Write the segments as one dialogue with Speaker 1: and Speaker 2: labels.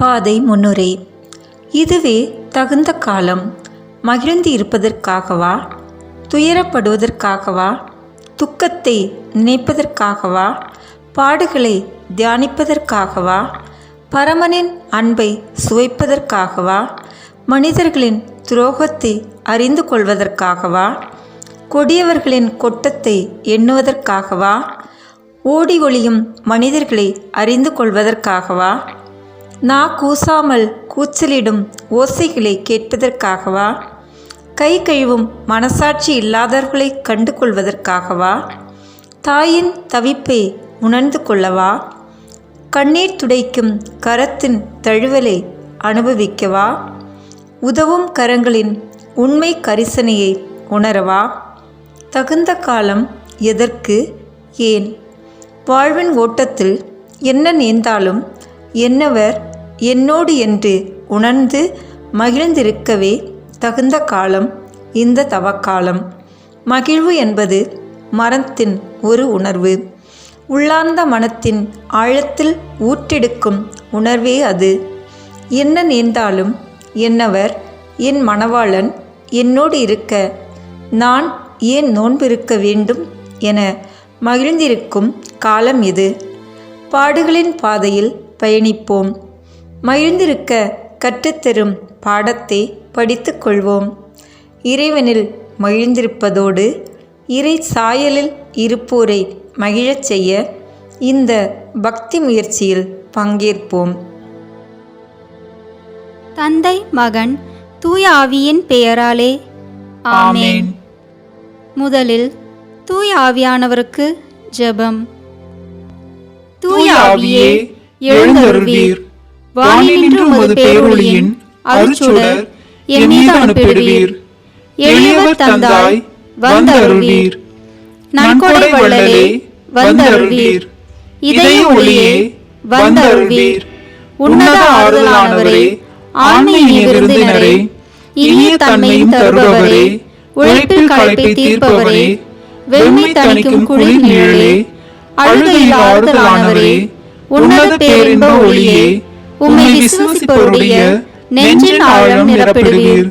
Speaker 1: பாதை முன்னுரை. இதுவே தகுந்த காலம். மகிழ்ந்து இருப்பதற்காகவா, துயரப்படுவதற்காகவா, துக்கத்தை நினைப்பதற்காகவா, பாடுகளை தியானிப்பதற்காகவா, பரமனின் அன்பை சுவைப்பதற்காகவா, மனிதர்களின் துரோகத்தை அறிந்து கொள்வதற்காகவா, கொடியவர்களின் கொட்டத்தை எண்ணுவதற்காகவா, ஓடி ஒளியும் மனிதர்களை அறிந்து கொள்வதற்காகவா, கூசாமல் கூச்சலிடும் ஓசைகளை கேட்பதற்காகவா, கை கழுவும் மனசாட்சி இல்லாதவர்களை கண்டு கொள்வதற்காகவா, தாயின் தவிப்பை உணர்ந்து கொள்ளவா, கண்ணீர் துடைக்கும் கரத்தின் தழுவலை அனுபவிக்கவா, உதவும் கரங்களின் உண்மை கரிசனையை உணரவா? தகுந்த காலம் எதற்கு, ஏன்? வாழ்வின் ஓட்டத்தில் என்ன நேர்ந்தாலும் என்னவர் என்னோடு என்று உணர்ந்து மகிழ்ந்திருக்கவே தகுந்த காலம் இந்த தவக்காலம். மகிழ்வு என்பது மனத்தின் ஒரு உணர்வு. உள்ளார்ந்த மனத்தின் ஆழத்தில் ஊற்றெடுக்கும் உணர்வே அது. என்ன நேர்ந்தாலும் என்னவர் என் மணவாளன் என்னோடு இருக்க நான் ஏன் நோன்பிருக்க வேண்டும் என மகிழ்ந்திருக்கும் காலம் இது. பாடுகளின் பாதையில் பயணிப்போம். மகிழ்ந்திருக்க கற்றுத்தரும் பாடத்தை படித்து கொள்வோம். இறைவனில் மகிழ்ந்திருப்பதோடு இறை சாயலில் இருப்போரை மகிழச் செய்ய இந்த பக்தி முயற்சியில் பங்கேற்போம்.
Speaker 2: தந்தை, மகன், தூய ஆவியின் பெயராலே ஆமென். முதலில் தூய ஆவியானவருக்கு ஜெபம்.
Speaker 3: தூய ஆவியே, எழுந்தருள்வீர். வானினின்று உமது பேரொளியின் அருட்சுடர் என் மீது அனுப்பிடுவீர். எளியவர் தந்தாய் வந்தருள்வீர். நன்கொடை வள்ளலே வந்தருள்வீர். இதய ஒளியே வந்தருள்வீர். உன்னத ஆறுதலானவரே, ஆன்மீக விருந்தினரே, இனிய தன்மையும் தருபவரே, உழைப்பில் களைப்பை தீர்ப்பவரே, வெண்மை தணிக்கும் குளிர் நிழலே, அழுகையில் ஆறுதலானவரே, உன்னத பேரின்ப ஒளியே, உம்மை விசுவாசிப்பவருடைய நெஞ்சின் ஆழம் நிரப்பிடுவீர்.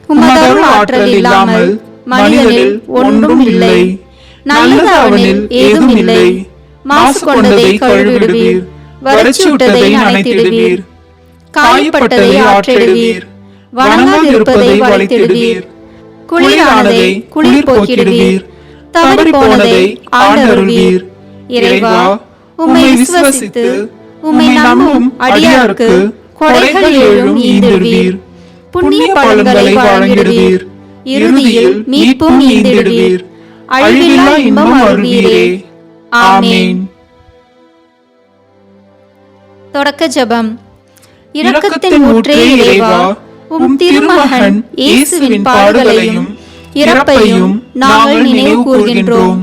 Speaker 3: உமதருள் ஆற்றல் இல்லாமல் மனிதனில் ஒன்றும் இல்லை. நல்லது அவனில் ஏதும் இல்லை. மாசு கொண்டதை கழுவிடுவீர். வறட்சியுட்டதை நனைத்திடுவீர். காயப்பட்டதை ஆற்றிடுவீர். வணங்காதிருப்பதை வளைத்திடுவீர். குளிரானதை குளிர் போக்கிடுவீர். தவறி போனதை ஆண்டருள்வீர். இறைவா, உம்மை விசுவசித்து உம்மை நம்பும் அடியாருக்கு கொடைகள் ஏழும் ஈந்திடுவீர். புண்ணிய பலன்களை வழங்கிடுவீர். இறுதியில் மீட்பும் ஈந்திடுவீர். அழிவில்லா இன்பம் அருள்வீரே. ஆமென்.
Speaker 2: தொடக்க ஜெபம். இரக்கத்தின் ஊற்றே இறைவா, உம் திருமகன் இயேசுவின் பாடுகளையும் இறப்பையும் நாங்கள் நினைவு கூர்கின்றோம்.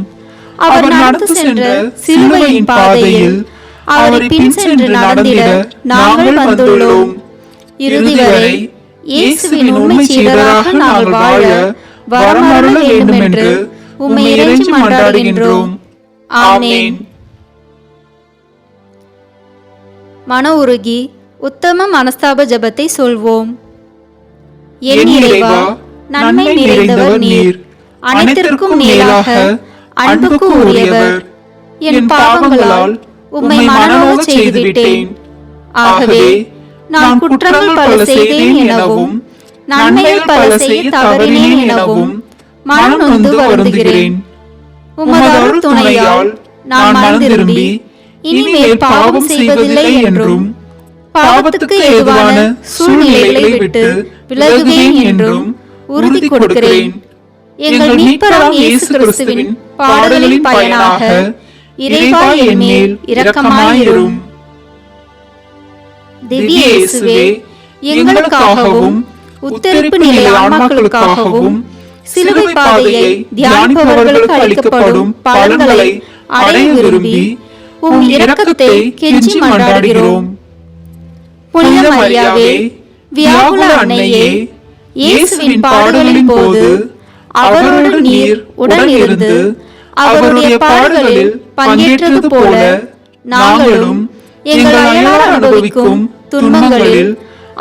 Speaker 2: அவர் நடந்து சென்ற சிலுவையின் பாதையில் அவரை பின் சென்று நடந்திட நாங்கள் வந்துள்ளோம். இறுதி வரை இயேசுவின் உண்மை சீடராக நாங்கள் வாழ வரமருள வேண்டும் என்று உம்மை இறைஞ்சி மன்றாடுகின்றோம். ஆமென். மன உருகி உத்தம மனஸ்தாப ஜெபத்தை சொல்வோம். என் இறைவா, நன்மை நிறைந்தவர் நீர், அனைத்திற்கும் மேலாக அன்புக்கு உரியவர். என் பாவங்களால் உம்மை மனநோக செய்துவிட்டேன். ஆகவே நான் குற்றங்கள் பல செய்தேன் எனவும் நன்மைகள் பல செய்ய தவறினேன் எனவும் மனம் நொந்து வருந்துகிறேன். உமது அருள் துணையால் நான் மனம் திரும்பி இனிமேல் பாவம் செய்வதில்லை என்றும் பாவத்துக்கு ஏதுவான சூழ்நிலைகளை விட்டு விலகுவேன் என்றும் உறுதி கொடுக்கிறேன். எங்கள் மீட்பராம் இயேசு கிறிஸ்துவின் பாடுகளின் பயனாக இறைவா என் மேல் இரக்கமாயிரும். திவ்ய இயேசுவே, எங்களுக்காகவும் உத்தரிப்பு நிலை ஆன்மாக்களுக்காகவும் சிலுவை பாதையை தியானிப்பவர்களுக்கு அளிக்கப்படும் பலன்களை அடைய விரும்பி உம் இரக்கத்தை கெஞ்சி மன்றாடுகிறோம். புனித மரியாவே, வியாகுல அன்னையே, இயேசுவின் பாடுகளின் போது அவரோடு நீர் உடன் இருந்து அவருடைய பாடுகளில் பங்கேற்றது போல நாங்களும் எங்கள் அயலார் அனுபவிக்கும் துன்பங்களில்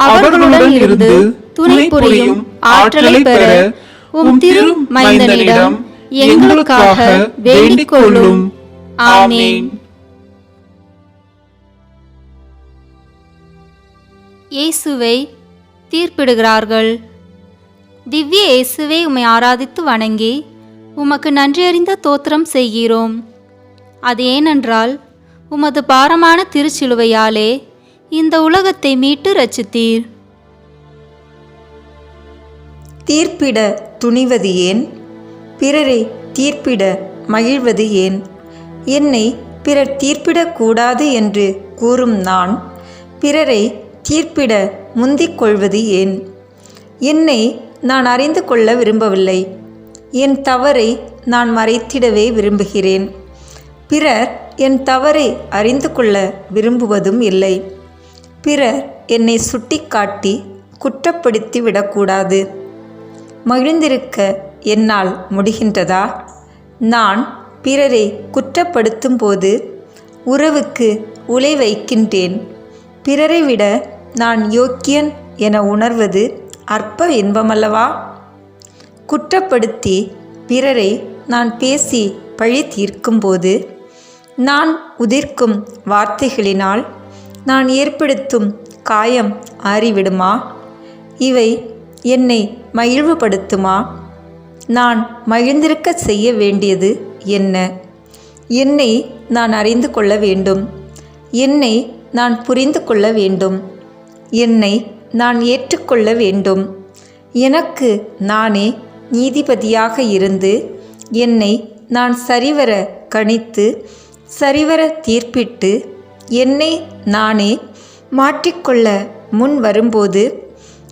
Speaker 2: அவர்களுடன் இருந்து துணை புரியும் ஆற்றலை பெற உம் திரு மைந்தனிடம் எங்களுக்காக வேண்டிக் கொள்ளும். ஆமென்.
Speaker 3: இயேசுவை தீர்ப்பிடுகிறார்கள். திவ்ய இயேசுவை உம்மை ஆராதித்து வணங்கி உமக்கு நன்றியறிந்த தோத்திரம் செய்கிறோம். அது ஏனென்றால் உமது பாரமான திருச்சிலுவையாலே இந்த உலகத்தை மீட்டு ரட்சித்தீர்.
Speaker 1: தீர்ப்பிட துணிவது ஏன்? பிறரை தீர்ப்பிட மகிழ்வது ஏன்? என்னை பிறர் தீர்ப்பிடக்கூடாது என்று கூறும் நான் பிறரை தீர்ப்பிட முந்திக் கொள்வது ஏன்? என்னை நான் அறிந்து கொள்ள விரும்பவில்லை. என் தவறை நான் மறைத்திடவே விரும்புகிறேன். பிறர் என் தவறை அறிந்து கொள்ள விரும்புவதும் இல்லை. பிறர் என்னை சுட்டிக்காட்டி குற்றப்படுத்தி விடக்கூடாது. மகிழ்ந்திருக்க என்னால் முடிகின்றதா? நான் பிறரை குற்றப்படுத்தும் போது உறவுக்கு உலை வைக்கின்றேன். பிறரை விட நான் யோக்கியன் என உணர்வது அற்ப இன்பமல்லவா? குற்றப்படுத்தி பிறரை நான் பேசி பழி தீர்க்கும்போது நான் உதிர்க்கும் வார்த்தைகளினால் நான் ஏற்படுத்தும் காயம் ஆறிவிடுமா? இவை என்னை மகிழ்வுபடுத்துமா? நான் மகிழ்ந்திருக்க செய்ய வேண்டியது என்ன? என்னை நான் அறிந்து கொள்ள வேண்டும். என்னை நான் புரிந்து கொள்ள வேண்டும். என்னை நான் ஏற்றுக்கொள்ள வேண்டும். எனக்கு நானே நீதிபதியாக இருந்து என்னை நான் சரிவர கணித்து சரிவர தீர்ப்பிட்டு என்னை நானே மாற்றிக்கொள்ள முன் வரும்போது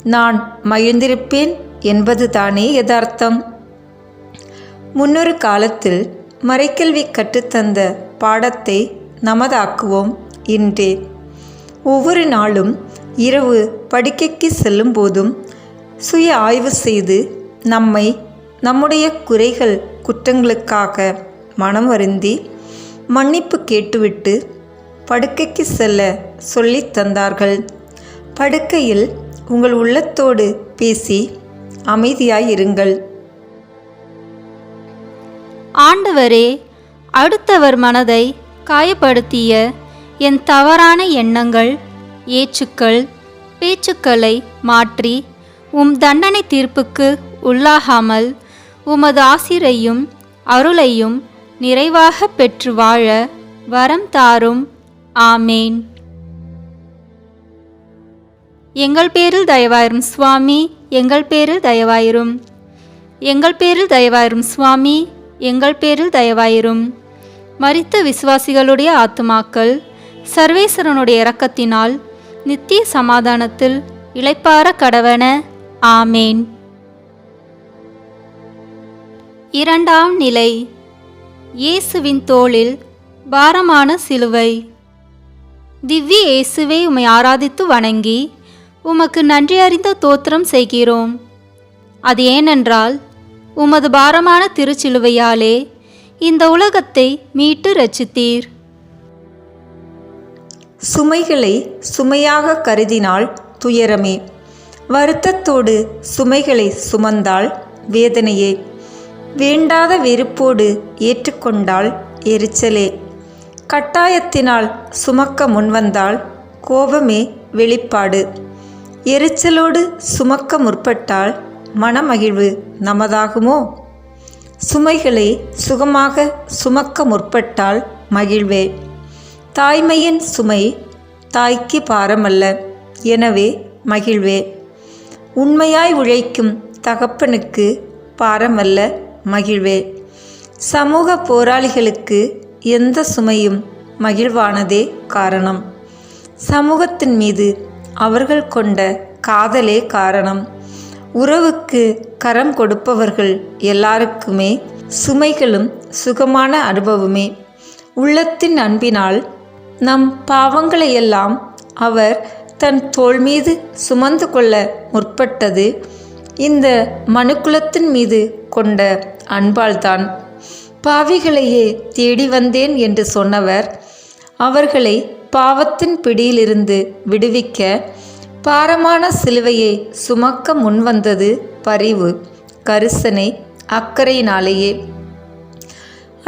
Speaker 1: நான் மகிழ்ந்திருப்பேன் என்பதுதானே யதார்த்தம். முன்னொரு காலத்தில் மறைக்கல்வி கற்றுத்தந்த பாடத்தை நமதாக்குவோம் இன்றே. ஒவ்வொரு நாளும் இரவு படுக்கைக்கு செல்லும் போதும் சுய ஆய்வு செய்து நம்மை நம்முடைய குறைகள் குற்றங்களுக்காக மனம் வருந்தி மன்னிப்பு கேட்டுவிட்டு படுக்கைக்கு செல்ல சொல்லித் தந்தார்கள். படுக்கையில் உங்கள் உள்ளத்தோடு பேசி அமைதியாயிருங்கள்.
Speaker 3: ஆண்டவரே, அடுத்தவர் மனதை காயப்படுத்திய என் தவறான எண்ணங்கள், ஏச்சுக்கள், பேச்சுக்களை மாற்றி உம் தண்டனை தீர்ப்புக்கு உள்ளாகாமல் உமது ஆசிரையும் அருளையும் நிறைவாக பெற்று வாழ வரம் தாரும். ஆமேன். எங்கள் பேரில் தயவாயிரும் சுவாமி, எங்கள் பேரில் தயவாயிரும். எங்கள் பேரில் தயவாயிரும் சுவாமி, எங்கள் பேரில் தயவாயிரும். மரித்த விசுவாசிகளுடைய ஆத்துமாக்கள் சர்வேஸ்வரனுடைய இரக்கத்தினால் நித்திய சமாதானத்தில் இளைப்பாற கடவன. ஆமேன். இரண்டாம் நிலை. இயேசுவின் தோளில் பாரமான சிலுவை. திவ்ய இயேசுவை உம்மை ஆராதித்து வணங்கி உமக்கு நன்றி அறிந்த தோத்திரம் செய்கிறோம். அது ஏனென்றால் உமது பாரமான திருச்சிலுவையாலே இந்த உலகத்தை மீட்டு ரட்சித்தீர்.
Speaker 1: சுமைகளை சுமையாக கருதினால் துயரமே. வருத்தத்தோடு சுமைகளை சுமந்தால் வேதனையே. வேண்டாத வெறுப்போடு ஏற்றுக்கொண்டால் எரிச்சலே. கட்டாயத்தினால் சுமக்க முன்வந்தால் கோபமே வெளிப்பாடு. எரிச்சலோடு சுமக்க முற்பட்டால் மனமகிழ்வு நமதாகுமோ? சுமைகளை சுகமாக சுமக்க முற்பட்டால் மகிழ்வே. தாய்மையின் சுமை தாய்க்கு பாரமல்ல, எனவே மகிழ்வே. உண்மையாய் உழைக்கும் தகப்பனுக்கு பாரமல்ல, மகிழ்வே. சமூக போராளிகளுக்கு எந்த சுமையும் மகிழ்வானதே காரணம். சமூகத்தின் மீது அவர்கள் கொண்ட காதலே காரணம். உறவுக்கு கரம் கொடுப்பவர்கள் எல்லாருக்குமே சுமைகளும் சுகமான அனுபவமே. உள்ளத்தின் அன்பினால் நம் பாவங்களையெல்லாம் அவர் தன் தோள் மீது சுமந்து கொள்ள முற்பட்டது இந்த மனுக்குலத்தின் மீது கொண்ட அன்பால்தான். பாவிகளையே தேடி வந்தேன் என்று சொன்னவர் அவர்களை பாவத்தின் பிடியிலிருந்து விடுவிக்க பாரமான சிலுவையை சுமக்க முன்வந்தது பரிவு, கரிசனை, அக்கறையினாலேயே.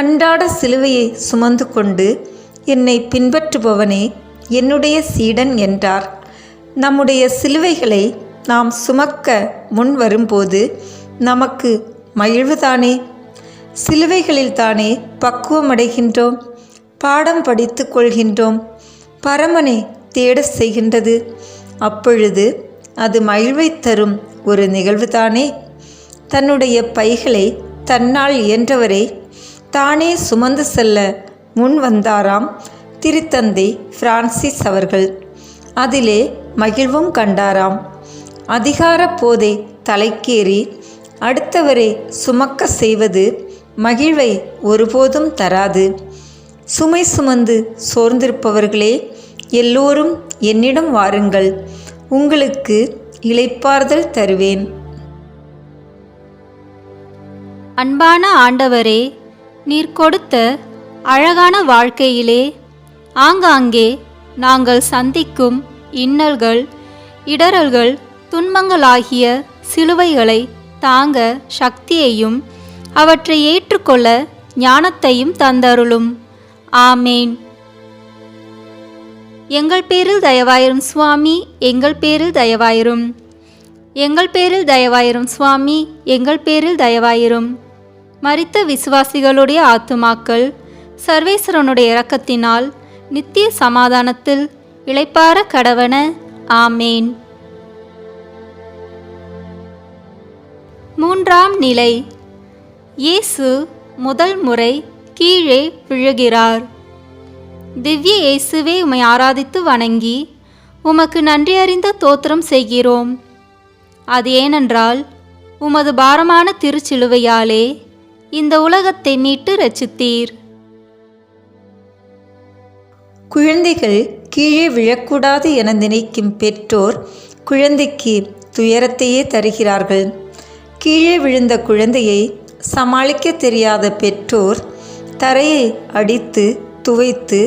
Speaker 1: அன்றாட சிலுவையை சுமந்து கொண்டு என்னை பின்பற்றுபவனே என்னுடைய சீடன் என்றார். நம்முடைய சிலுவைகளை நாம் சுமக்க முன் வரும்போது நமக்கு மகிழ்வுதானே? சிலுவைகளில்தானே பக்குவமடைகின்றோம், பாடம் படித்து கொள்கின்றோம், பரமனை தேட செய்கின்றது. அப்பொழுது அது மகிழ்வை தரும் ஒரு நிகழ்வுதானே. தன்னுடைய பைகளை தன்னால் இயன்றவரை தானே சுமந்து செல்ல முன் வந்தாராம் திருத்தந்தை பிரான்சிஸ் அவர்கள். அதிலே மகிழ்வும் கண்டாராம். அதிகார போதை தலைக்கேறி அடுத்தவரை சுமக்க செய்வது மகிழ்வை ஒருபோதும் தராது. சுமை சுமந்து சோர்ந்திருப்பவர்களே, எல்லோரும் என்னிடம் வாருங்கள், உங்களுக்கு இளைப்பாறுதல் தருவேன்.
Speaker 3: அன்பான ஆண்டவரே, நீர் கொடுத்த அழகான வாழ்க்கையிலே ஆங்காங்கே நாங்கள் சந்திக்கும் இன்னல்கள், இடறல்கள், துன்பங்களாகிய சிலுவைகளை தாங்க சக்தியையும் அவற்றை ஏற்றுக்கொள்ள ஞானத்தையும் தந்தருளும். ஆமேன். எங்கள் பேரில் தயவாயிரும் சுவாமி, எங்கள் பேரில் தயவாயிரும். எங்கள் பேரில் தயவாயிரும் சுவாமி, எங்கள் பேரில் தயவாயிரும். மரித்த விசுவாசிகளுடைய ஆத்துமாக்கள் சர்வேஸ்வரனுடைய இரக்கத்தினால் நித்திய சமாதானத்தில் இளைப்பாற கடவன. ஆமேன். மூன்றாம் நிலை. இயேசு முதல் முறை கீழே விழுகிறார். திவ்ய இயேசுவே, உம்மை ஆராதித்து வணங்கி உமக்கு நன்றியறிந்த தோத்திரம் செய்கிறோம். அது ஏனென்றால் உமது பாரமான திருச்சிலுவையாலே இந்த உலகத்தை மீட்டு இரட்சித்தீர்.
Speaker 1: குழந்தைகள் கீழே விழக்கூடாது என நினைக்கும் பெற்றோர் குழந்தைக்கு துயரத்தையே தருகிறார்கள். கீழே விழுந்த குழந்தையை சமாளிக்க தெரியாத பெற்றோர் தரையை அடித்து துவைத்து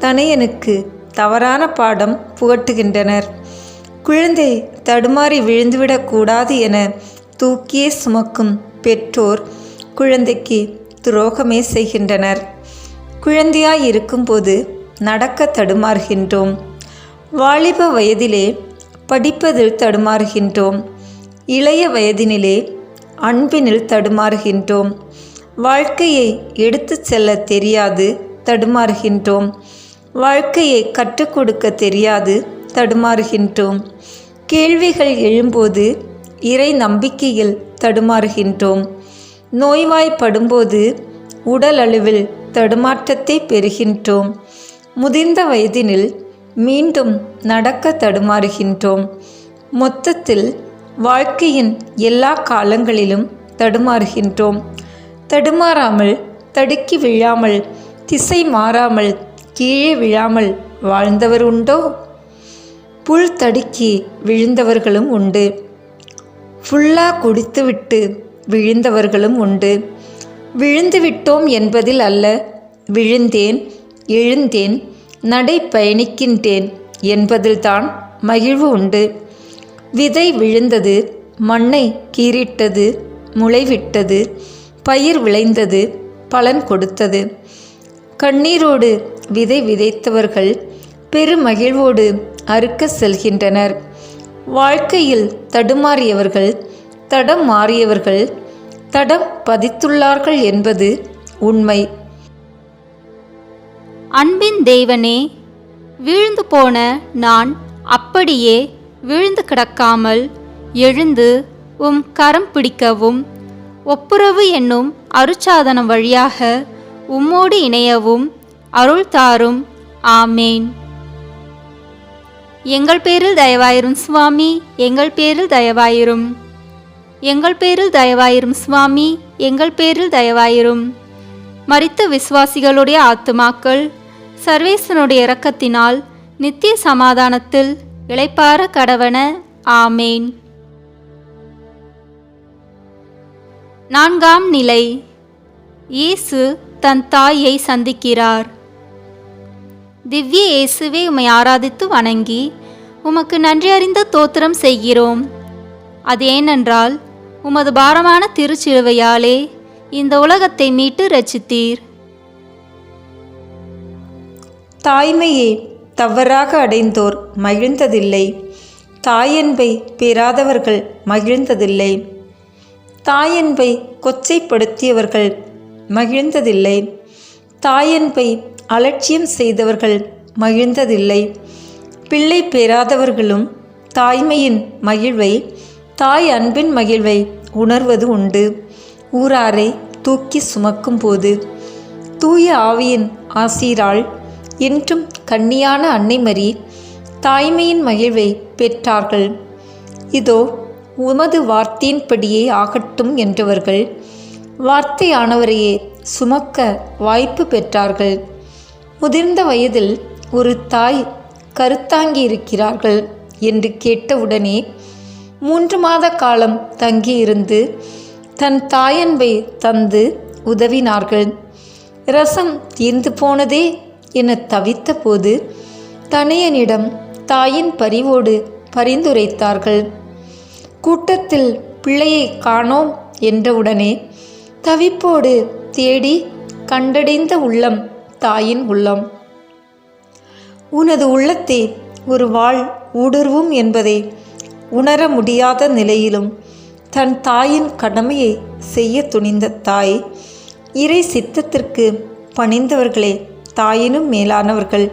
Speaker 1: தனையனுக்கு தவறான பாடம் புகட்டுகின்றனர். குழந்தை தடுமாறி விழுந்துவிடக்கூடாது என தூக்கியே சுமக்கும் பெற்றோர் குழந்தைக்கு துரோகமே செய்கின்றனர். குழந்தையாய் இருக்கும்போது நடக்க தடுமாறுகின்றோம். வாலிப வயதிலே படிப்பதில் தடுமாறுகின்றோம். இளைய வயதினிலே அன்பினில் தடுமாறுகின்றோம். வாழ்க்கையை எடுத்து செல்ல தெரியாது தடுமாறுகின்றோம். வாழ்க்கையை கற்றுக் கொடுக்க தெரியாது தடுமாறுகின்றோம். கேள்விகள் எழும்போது இறை நம்பிக்கையில் தடுமாறுகின்றோம். நோய்வாய்ப்படும்போது உடல் அளவில் தடுமாற்றத்தை பெறுகின்றோம். முதிர்ந்த வயதினில் மீண்டும் நடக்க தடுமாறுகின்றோம். மொத்தத்தில் வாழ்க்கையின் எல்லா காலங்களிலும் தடுமாறுகின்றோம். தடுமாறாமல், தடுக்கி விழாமல், திசை மாறாமல், கீழே விழாமல் வாழ்ந்தவர் உண்டோ? புல் தடுக்கி விழுந்தவர்களும் உண்டு. ஃபுல்லா குடித்துவிட்டு விழுந்தவர்களும் உண்டு. விழுந்து விட்டோம் என்பதில் அல்ல, விழுந்தேன், எழுந்தேன், நடை பயணிக்கின்றேன் என்பதில்தான் மகிழ்வு உண்டு. விதை விழுந்தது, மண்ணை கீறிட்டது, முளைவிட்டது, பயிர் விளைந்தது, பலன் கொடுத்தது. கண்ணீரோடு விதை விதைத்தவர்கள் பெருமகிழ்வோடு அறுக்க செல்கின்றனர். வாழ்க்கையில் தடுமாறியவர்கள், தடம் மாறியவர்கள் தடம் பதித்துள்ளார்கள் என்பது உண்மை.
Speaker 3: அன்பின் தேவனே, வீழ்ந்து போன நான் அப்படியே விழுந்து கிடக்காமல் எழுந்து உம் கரம் பிடிக்கவும், ஒப்புரவு என்னும் அருட்சாதனம் வழியாக உம்மோடு இணையவும் அருள் தாரும். ஆமேன். எங்கள் பேரில் தயவாயிரும் சுவாமி, எங்கள் பேரில் தயவாயிரும். எங்கள் பேரில் தயவாயிரும் சுவாமி, எங்கள் பேரில் தயவாயிரும். மரித்த விசுவாசிகளுடைய ஆத்துமாக்கள் சர்வேசனுடைய இரக்கத்தினால் நித்திய சமாதானத்தில் இளைப்பாற கடவன. ஆமேன். நான்காம் நிலை. இயேசு தன் தாயை சந்திக்கிறார். திவ்ய இயேசுவே, உம்மை ஆராதித்து வணங்கி உமக்கு நன்றி அறிந்த தோத்திரம் செய்கிறோம். அது ஏனென்றால் உமது பாரமான திருச்சிலுவையாலே இந்த உலகத்தை மீட்டு இரட்சித்தீர்.
Speaker 1: தாய்மையே தவறாக அடைந்தோர் மகிழ்ந்ததில்லை, தாயன்பை பெறாதவர்கள் மகிழ்ந்ததில்லை. தாயன்பை கொச்சைப்படுத்தியவர்கள் மகிழ்ந்ததில்லை, தாயன்பை அலட்சியம் செய்தவர்கள் மகிழ்ந்ததில்லை. பிள்ளை பெறாதவர்களும் தாய்மையின் மகிழ்வை, தாய் அன்பின் மகிழ்வை உணர்வது உண்டு. ஊராரை தூக்கி சுமக்கும் போது தூய ஆவியின் ஆசீரால் என்றும் கன்னியான அன்னைமரி தாய்மையின் மகிழ்வை பெற்றார்கள். இதோ உமது வார்த்தையின்படியே ஆகட்டும் என்றவர்கள் வார்த்தையானவரையே சுமக்க வாய்ப்பு பெற்றார்கள். முதிர்ந்த வயதில் ஒரு தாய் கருத்தாங்கி இருக்கிறார்கள் என்று கேட்டவுடனே 3 மாத காலம் தங்கியிருந்து தன் தாயன்பை தந்து உதவினார்கள். ரசம் தீர்ந்து போனதே என தவித்த போது தனையனிடம் தாயின் பரிவோடு பரிந்துரைத்தார்கள். கூட்டத்தில் பிள்ளையை காணோம் என்றவுடனே தவிப்போடு தேடி கண்டடைந்த உள்ளம் தாயின் உள்ளம். உனது உள்ளத்தை ஒரு வாள் ஊடுருவும் என்பதை உணர முடியாத நிலையிலும் தன் தாயின் கடமையை செய்ய துணிந்த தாய், இறை சித்தத்திற்கு பணிந்தவர்களே தாயினும் மேலானவர்கள்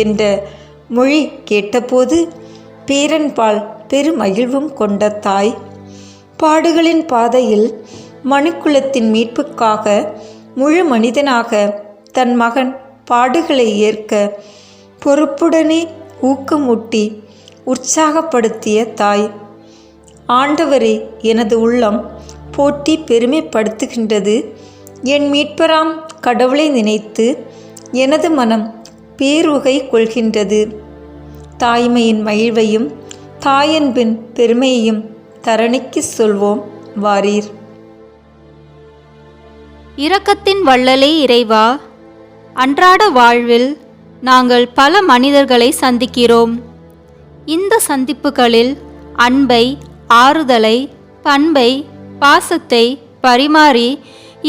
Speaker 1: என்ற மொழி கேட்டபோது பேரன்பால் பெருமகிழ்வும் கொண்ட தாய், பாடுகளின் பாதையில் மனுக்குலத்தின் மீட்புக்காக முழு மனிதனாக தன் மகன் பாடுகளை ஏற்க பொறுப்புடனே ஊக்கமூட்டி உற்சாகப்படுத்திய தாய். ஆண்டவரே, எனது உள்ளம் போற்றி பெருமைப்படுத்துகின்றது. என் மீட்பராம் கடவுளை நினைத்து எனது மனம் பேருகை கொள்கின்றது. தாய்மையின் மகிழ்வையும் தாயன்பின் பெருமையையும் தரணிக்கு சொல்வோம் வாரீர்.
Speaker 3: இரக்கத்தின் வள்ளலே இறைவா, அன்றாட வாழ்வில் நாங்கள் பல மனிதர்களை சந்திக்கிறோம். இந்த சந்திப்புகளில் அன்பை, ஆறுதலை, பண்பை, பாசத்தை பரிமாறி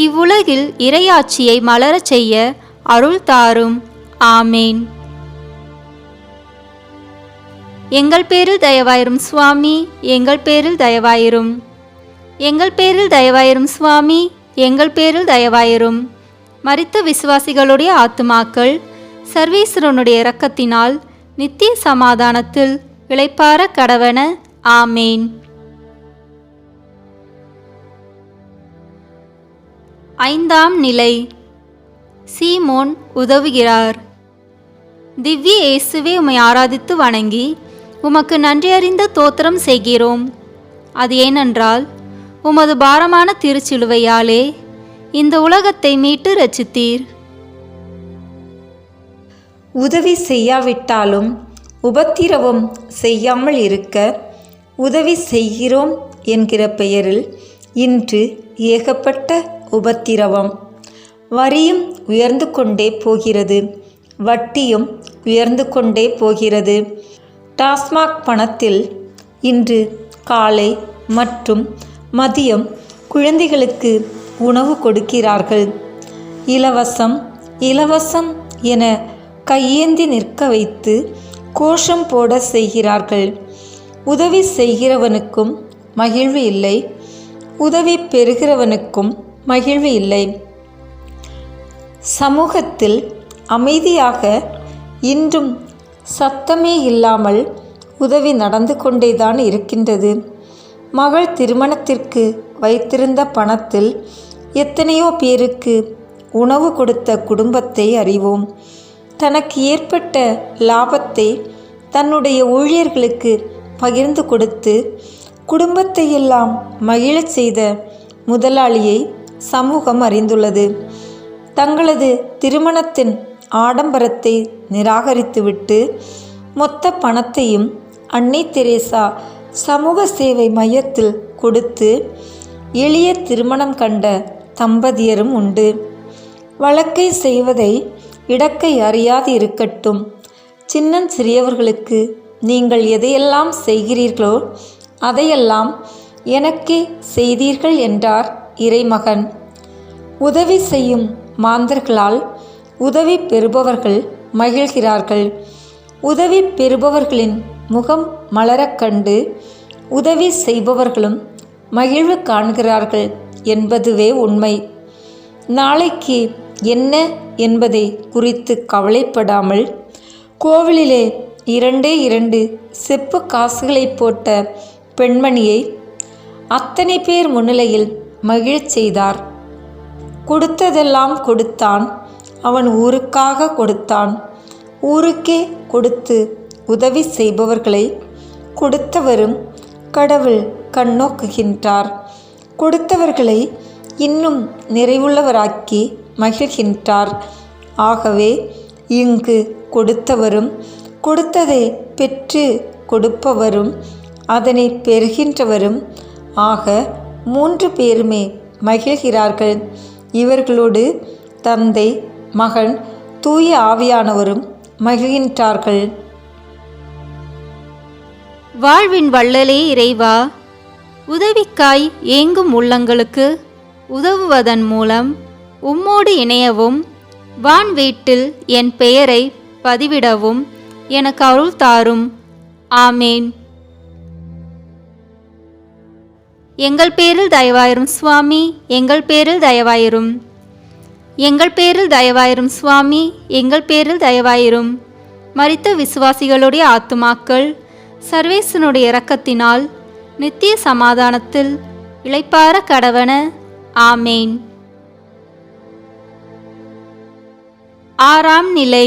Speaker 3: இவ்வுலகில் இறையாட்சியை மலரச் செய்ய அருள் தாரும். ஆமேன். எங்கள் பேரில் தயவாயிரும் சுவாமி, எங்கள் பேரில் தயவாயிரும். எங்கள் பேரில் தயவாயிரும் சுவாமி, எங்கள் பேரில் தயவாயிரும். மரித்த விசுவாசிகளுடைய ஆத்துமாக்கள் சர்வேஸ்வரனுடைய இரக்கத்தினால் நித்திய சமாதானத்தில் இளைப்பாற கடவன. ஆமேன். ஐந்தாம் நிலை. சீமோன் உதவுகிறார். திவ்ய இயேசுவே, உம்மை ஆராதித்து வணங்கி உமக்கு நன்றி அறிந்த தோத்திரம் செய்கிறோம். அது ஏனென்றால் உமது பாரமான திருச்சிலுவையாலே இந்த உலகத்தை மீட்டு இரட்சித்தீர்.
Speaker 1: உதவி செய்யாவிட்டாலும் உபத்திரவம் செய்யாமல் இருக்க உதவி செய்கிறோம் என்கிற பெயரில் இன்று ஏகப்பட்ட உபத்திரவம். வரியும் உயர்ந்து கொண்டே போகிறது, வட்டியும் உயர்ந்து கொண்டே போகிறது. டாஸ்மாக் பணத்தில் இன்று காலை மற்றும் மதியம் குழந்தைகளுக்கு உணவு கொடுக்கிறார்கள். இலவசம் இலவசம் என கையேந்தி நிற்க வைத்து கோஷம் போட செய்கிறார்கள். உதவி செய்கிறவனுக்கும் மகிழ்வு இல்லை, உதவி பெறுகிறவனுக்கும் மகிழ்வு இல்லை. சமூகத்தில் அமைதியாக இன்றும் சத்தமே இல்லாமல் உதவி நடந்து கொண்டேதான் இருக்கின்றது. மகள் திருமணத்திற்கு வைத்திருந்த பணத்தில் எத்தனையோ பேருக்கு உணவு கொடுத்த குடும்பத்தை அறிவோம். தனக்கு ஏற்பட்ட லாபத்தை தன்னுடைய ஊழியர்களுக்கு பகிர்ந்து கொடுத்து குடும்பத்தை எல்லாம் மகிழச் செய்த முதலாளியை சமூகம் அறிந்துள்ளது. தங்களது திருமணத்தின் ஆடம்பரத்தை நிராகரித்துவிட்டு மொத்த பணத்தையும் அன்னை தெரேசா சமூக சேவை மையத்தில் கொடுத்து எளிய திருமணம் கண்ட தம்பதியரும் உண்டு. வழக்கை செய்வதை இடக்கை அறியாது இருக்கட்டும், சின்னஞ்சிறியவர்களுக்கு நீங்கள் எதையெல்லாம் செய்கிறீர்களோ அதையெல்லாம் எனக்கே செய்தீர்கள் என்றார் இறைமகன். உதவி செய்யும் மாந்தர்களால் உதவி பெறுபவர்கள் மகிழ்கிறார்கள். உதவி பெறுபவர்களின் முகம் மலரக் கண்டு உதவி செய்பவர்களும் மகிழ்வு காண்கிறார்கள் என்பதுவே உண்மை. நாளைக்கு என்ன என்பதை குறித்து கவலைப்படாமல் கோவிலிலே 2 செப்பு காசுகளை போட்ட பெண்மணியை அத்தனை பேர் முன்னிலையில் மகிழச் செய்தார். கொடுத்ததெல்லாம் கொடுத்தான். அவன் ஊருக்காக கொடுத்தான். ஊருக்கே கொடுத்து உதவி செய்பவர்களை கொடுத்தவரும் கடவுள் கண்ணோக்குகின்றார். கொடுத்தவர்களை இன்னும் நிறைவுள்ளவராக்கி மகிழ்கின்றார். ஆகவே இங்கு கொடுத்தவரும் கொடுத்ததை பெற்று கொடுப்பவரும் அதனை பெறுகின்றவரும் ஆக 3 பேருமே மகிழ்கிறார்கள். இவர்களோடு தந்தை, மகன், தூய ஆவியானவரும் மகிழ்கின்றார்கள்.
Speaker 3: வாழ்வின் வள்ளலே இறைவா, உதவிக்காய் ஏங்கும் உள்ளங்களுக்கு உதவுவதன் மூலம் உம்மோடு இணையவும் வான் வீட்டில் என் பெயரை பதிவிடவும் எனக்கு அருள் தாரும். ஆமேன். எங்கள் பேரில் தயவாயிரும் சுவாமி, எங்கள் பேரில் தயவாயிரும். எங்கள் பேரில் தயவாயிரும் சுவாமி, எங்கள் பேரில் தயவாயிரும். மரித்த விசுவாசிகளுடைய ஆத்துமாக்கள் சர்வேசனுடைய இரக்கத்தினால் நித்திய சமாதானத்தில் இளைப்பாற கடவன. ஆமேன். 6ஆம் நிலை.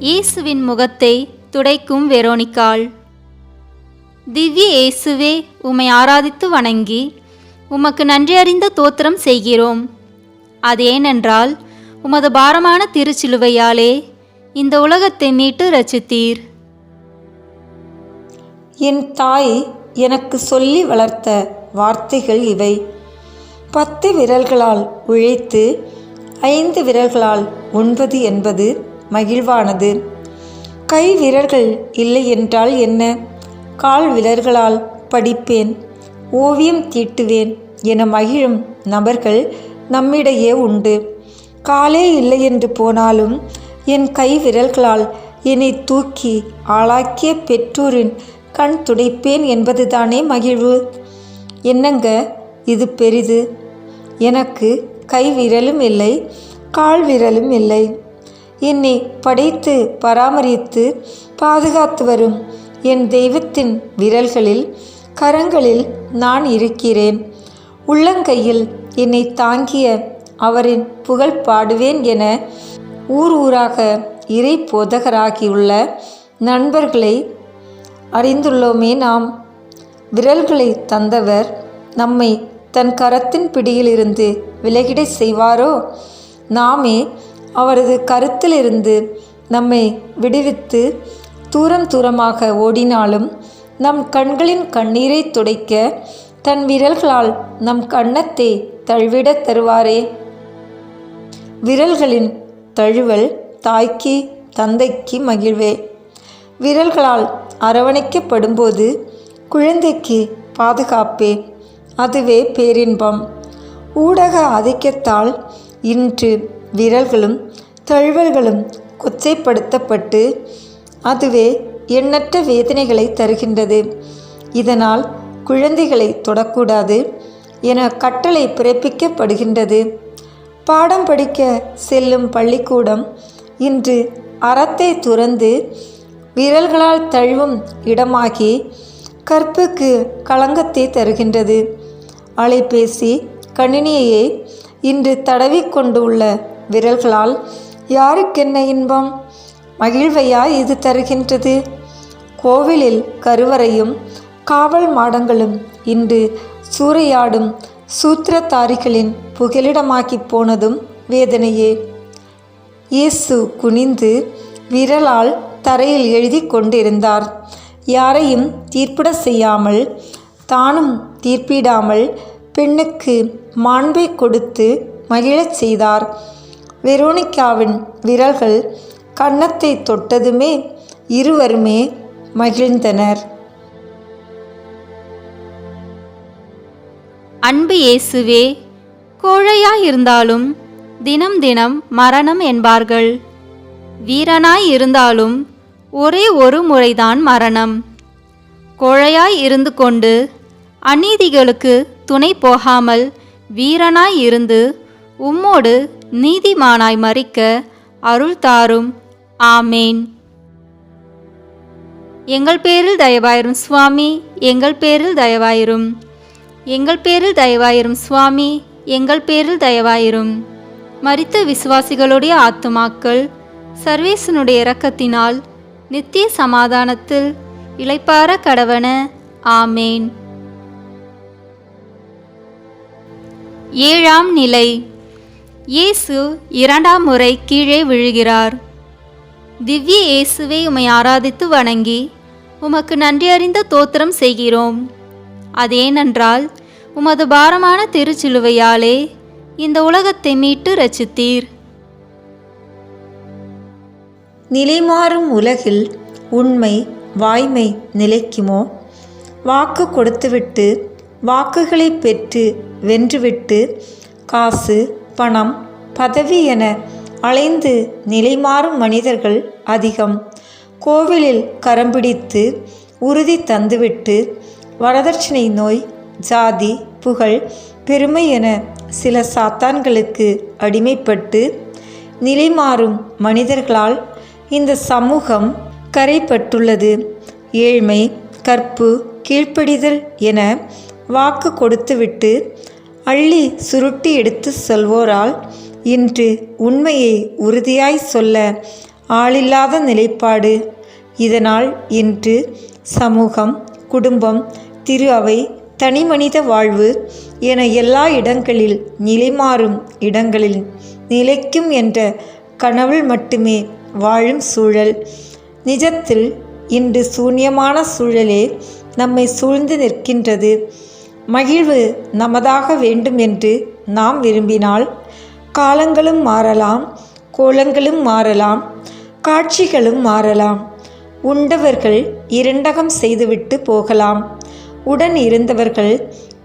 Speaker 3: இயேசுவின் முகத்தை துடைக்கும் வெரோனிக்காள். திவ்ய இயேசுவே, உம்மை ஆராதித்து வணங்கி உமக்கு நன்றி அறிந்த தோத்திரம் செய்கிறோம். அது ஏனென்றால் உமது பாரமான திருச்சிலுவையாலே இந்த உலகத்தை மீட்டு ரட்சித்தீர்.
Speaker 1: என் தாய் எனக்கு சொல்லி வளர்த்த வார்த்தைகள் இவை. 10 விரல்களால் உழைத்து 5 விரல்களால் உண்பது என்பது மகிழ்வானது. கை விரல்கள் இல்லை என்றால் என்ன? கால் விரல்களால் படிப்பேன், ஓவியம் தீட்டுவேன் என மகிழும் நபர்கள் நம்மிடையே உண்டு. காலே இல்லை என்று போனாலும் என் கை விரல்களால் என்னை தூக்கி ஆளாக்கிய பெற்றோரின் கண் துடைப்பேன் என்பதுதானே மகிழ்வு. என்னங்க இது பெரிது? எனக்கு கை விரலும் இல்லை, கால் விரலும் இல்லை. என்னை படைத்து பராமரித்து பாதுகாத்து வரும் என் தெய்வத்தின் விரல்களில், கரங்களில் நான் இருக்கிறேன். உள்ளங்கையில் என்னை தாங்கிய அவரின் புகழ் பாடுவேன் என ஊராக இறை போதகராகியுள்ள நண்பர்களை அறிந்துள்ளோமே நாம். விரல்களை தந்தவர் நம்மை தன் கரத்தின் பிடியிலிருந்து விலகிட செய்வாரோ? நாமே அவரது கருத்திலிருந்து நம்மை விடுவித்து தூரமாக ஓடினாலும் நம் கண்களின் கண்ணீரை துடைக்க தன் விரல்களால் நம் கன்னத்தை தழுவிட தருவாரே. விரல்களின் தழுவல் தாய்க்கு தந்தைக்கு மகிழ்வே. விரல்களால் அரவணைக்கப்படும்போது குழந்தைக்கு பாதுகாப்பே. அதுவே பேரின்பம். ஊடக ஆதிக்கத்தால் இன்று விரல்களும் தழுவல்களும் கொச்சைப்படுத்தப்பட்டு அதுவே எண்ணற்ற வேதனைகளை தருகின்றது. இதனால் குழந்தைகளை தொடக்கூடாது என கட்டளை பிறப்பிக்கப்படுகின்றது. பாடம் படிக்க செல்லும் பள்ளிக்கூடம் இன்று அறத்தை துறந்து விரல்களால் தழுவும் இடமாகி கற்புக்கு களங்கத்தை தருகின்றது. அலைபேசி, கணினியையே இன்று தடவி கொண்டு உள்ள விரல்களால் யாருக்கென்ன இன்பம், மகிழ்வையா இது தருகின்றது? கோவிலில் கருவறையும் காவல் மாடங்களும் இன்று சூறையாடும் சூத்திரதாரிகளின் புகலிடமாக்கி போனதும் வேதனையே. இயேசு குனிந்து விரலால் தரையில் எழுதி கொண்டிருந்தார். யாரையும் தீர்ப்பிட செய்யாமல் தானும் தீர்ப்பிடாமல் பெண்ணுக்கு மாண்பை கொடுத்து மகிழச் செய்தார். வெரோனிக்காவின் விரல்கள் கன்னத்தை தொட்டதுமே இருவருமே மகிழ்ந்தனர்.
Speaker 3: அன்பு இயேசுவே, கோழையாயிருந்தாலும் தினம் தினம் மரணம் என்பார்கள். வீரனாய் இருந்தாலும் ஒரே ஒரு முறைதான் மரணம். கோழையாய் இருந்து கொண்டு அநீதிகளுக்கு துணை போகாமல் வீரனாய் இருந்து உம்மோடு நீதிமானாய் மரிக்க அருள் தாரும். ஆமேன். எங்கள் பேரில் தயவாயிரும் சுவாமி, எங்கள் பேரில் தயவாயிரும். எங்கள் பேரில் தயவாயிரும் சுவாமி, எங்கள் பேரில் தயவாயிரும். மரித்த விசுவாசிகளுடைய ஆத்துமாக்கள் சர்வேசனுடைய இரக்கத்தினால் நித்திய சமாதானத்தில் இளைப்பாற கடவன. ஆமேன். ஏழாம் நிலை. இயேசு இரண்டாம் முறை கீழே விழுகிறார். திவ்ய இயேசுவை உம்மை ஆராதித்து வணங்கி உமக்கு நன்றியறிந்த தோத்திரம் செய்கிறோம். அதேனென்றால் உமது பாரமான திருச்சிலுவையாலே இந்த உலகத்தை மீட்டு இரட்சித்தீர்.
Speaker 1: நிலைமாறும் உலகில் உண்மை வாய்மை நிலைக்குமோ? வாக்கு கொடுத்துவிட்டு வாக்குகளை பெற்று வென்றுவிட்டு காசு பணம் பதவி என அலைந்து நிலைமாறும் மனிதர்கள் அதிகம். கோவிலில் கரம்பிடித்து உறுதி தந்துவிட்டு வரதட்சணை நோய் ஜாதி புகழ் பெருமை என சில சாத்தான்களுக்கு அடிமைப்பட்டு நிலைமாறும் மனிதர்களால் இந்த சமூகம் கரைப்பட்டுள்ளது. ஏழ்மை கற்பு கீழ்ப்படிதல் என வாக்கு கொடுத்துவிட்டு அள்ளி சுருட்டி எடுத்து சொல்வோரால் இன்று உண்மையை உறுதியாய் சொல்ல ஆளில்லாத நிலைப்பாடு. இதனால் இன்று சமூகம் குடும்பம் திரு அவை தனிமனித வாழ்வு என எல்லா இடங்களில் நிலைமாறும் இடங்களில் நிலைக்கும் என்ற கனவில் மட்டுமே வாழும் சூழல். நிஜத்தில் இன்று சூன்யமான சூழலே நம்மை சூழ்ந்து நிற்கின்றது. மகிழ்வு நமதாக வேண்டும் என்று நாம் விரும்பினால் காலங்களும் மாறலாம், கோலங்களும் மாறலாம், காட்சிகளும் மாறலாம். உண்டவர்கள் இரண்டகம் செய்துவிட்டு போகலாம். உடன் இருந்தவர்கள்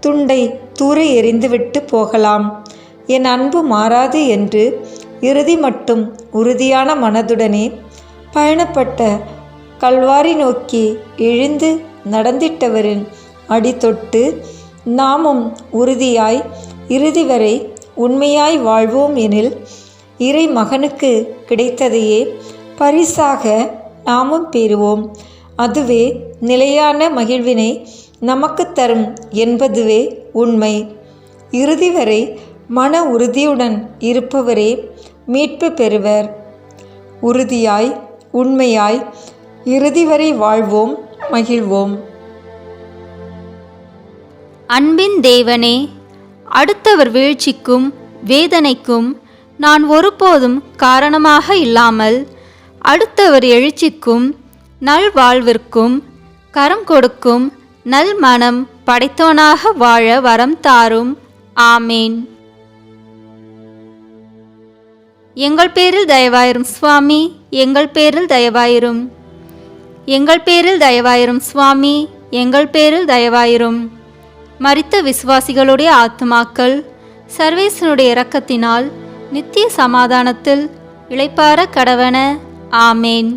Speaker 1: துண்டை தூர எறிந்துவிட்டு போகலாம். என் அன்பு மாறாது என்று இறுதி மட்டும் உறுதியான மனதுடனே பயணப்பட்ட கல்வாரி நோக்கி எழுந்து நடந்திட்டவரின் அடித்தொட்டு நாமும் உறுதியாய் இறுதி வரை உண்மையாய் வாழ்வோம் எனில் இறை மகனுக்கு கிடைத்ததையே பரிசாக நாமும் பெறுவோம். அதுவே நிலையான மகிழ்வினை நமக்கு தரும் என்பதுவே உண்மை. இறுதி வரை மன உறுதியுடன் இருப்பவரே மீட்பு பெறுவர். உறுதியாய் உண்மையாய் இறுதி வரை வாழ்வோம், மகிழ்வோம்.
Speaker 3: அன்பின் தேவனே, அடுத்தவர் வீழ்ச்சிக்கும் வேதனைக்கும் நான் ஒருபோதும் காரணமாக இல்லாமல் அடுத்தவர் எழுச்சிக்கும் நல்வாழ்விற்கும் கரம் கொடுக்கும் நல் மனம் படைத்தோனாக வாழ வரம் தாரும். ஆமேன். எங்கள் பேரில் தயவாயிரும் சுவாமி, எங்கள் பேரில் தயவாயிரும். எங்கள் பேரில் தயவாயிரும் சுவாமி, எங்கள் பேரில் தயவாயிரும். மரித்த விசுவாசிகளுடைய ஆத்துமாக்கள் சர்வேசனுடைய இரக்கத்தினால் நித்திய சமாதானத்தில் இளைப்பாற கடவன. ஆமேன்.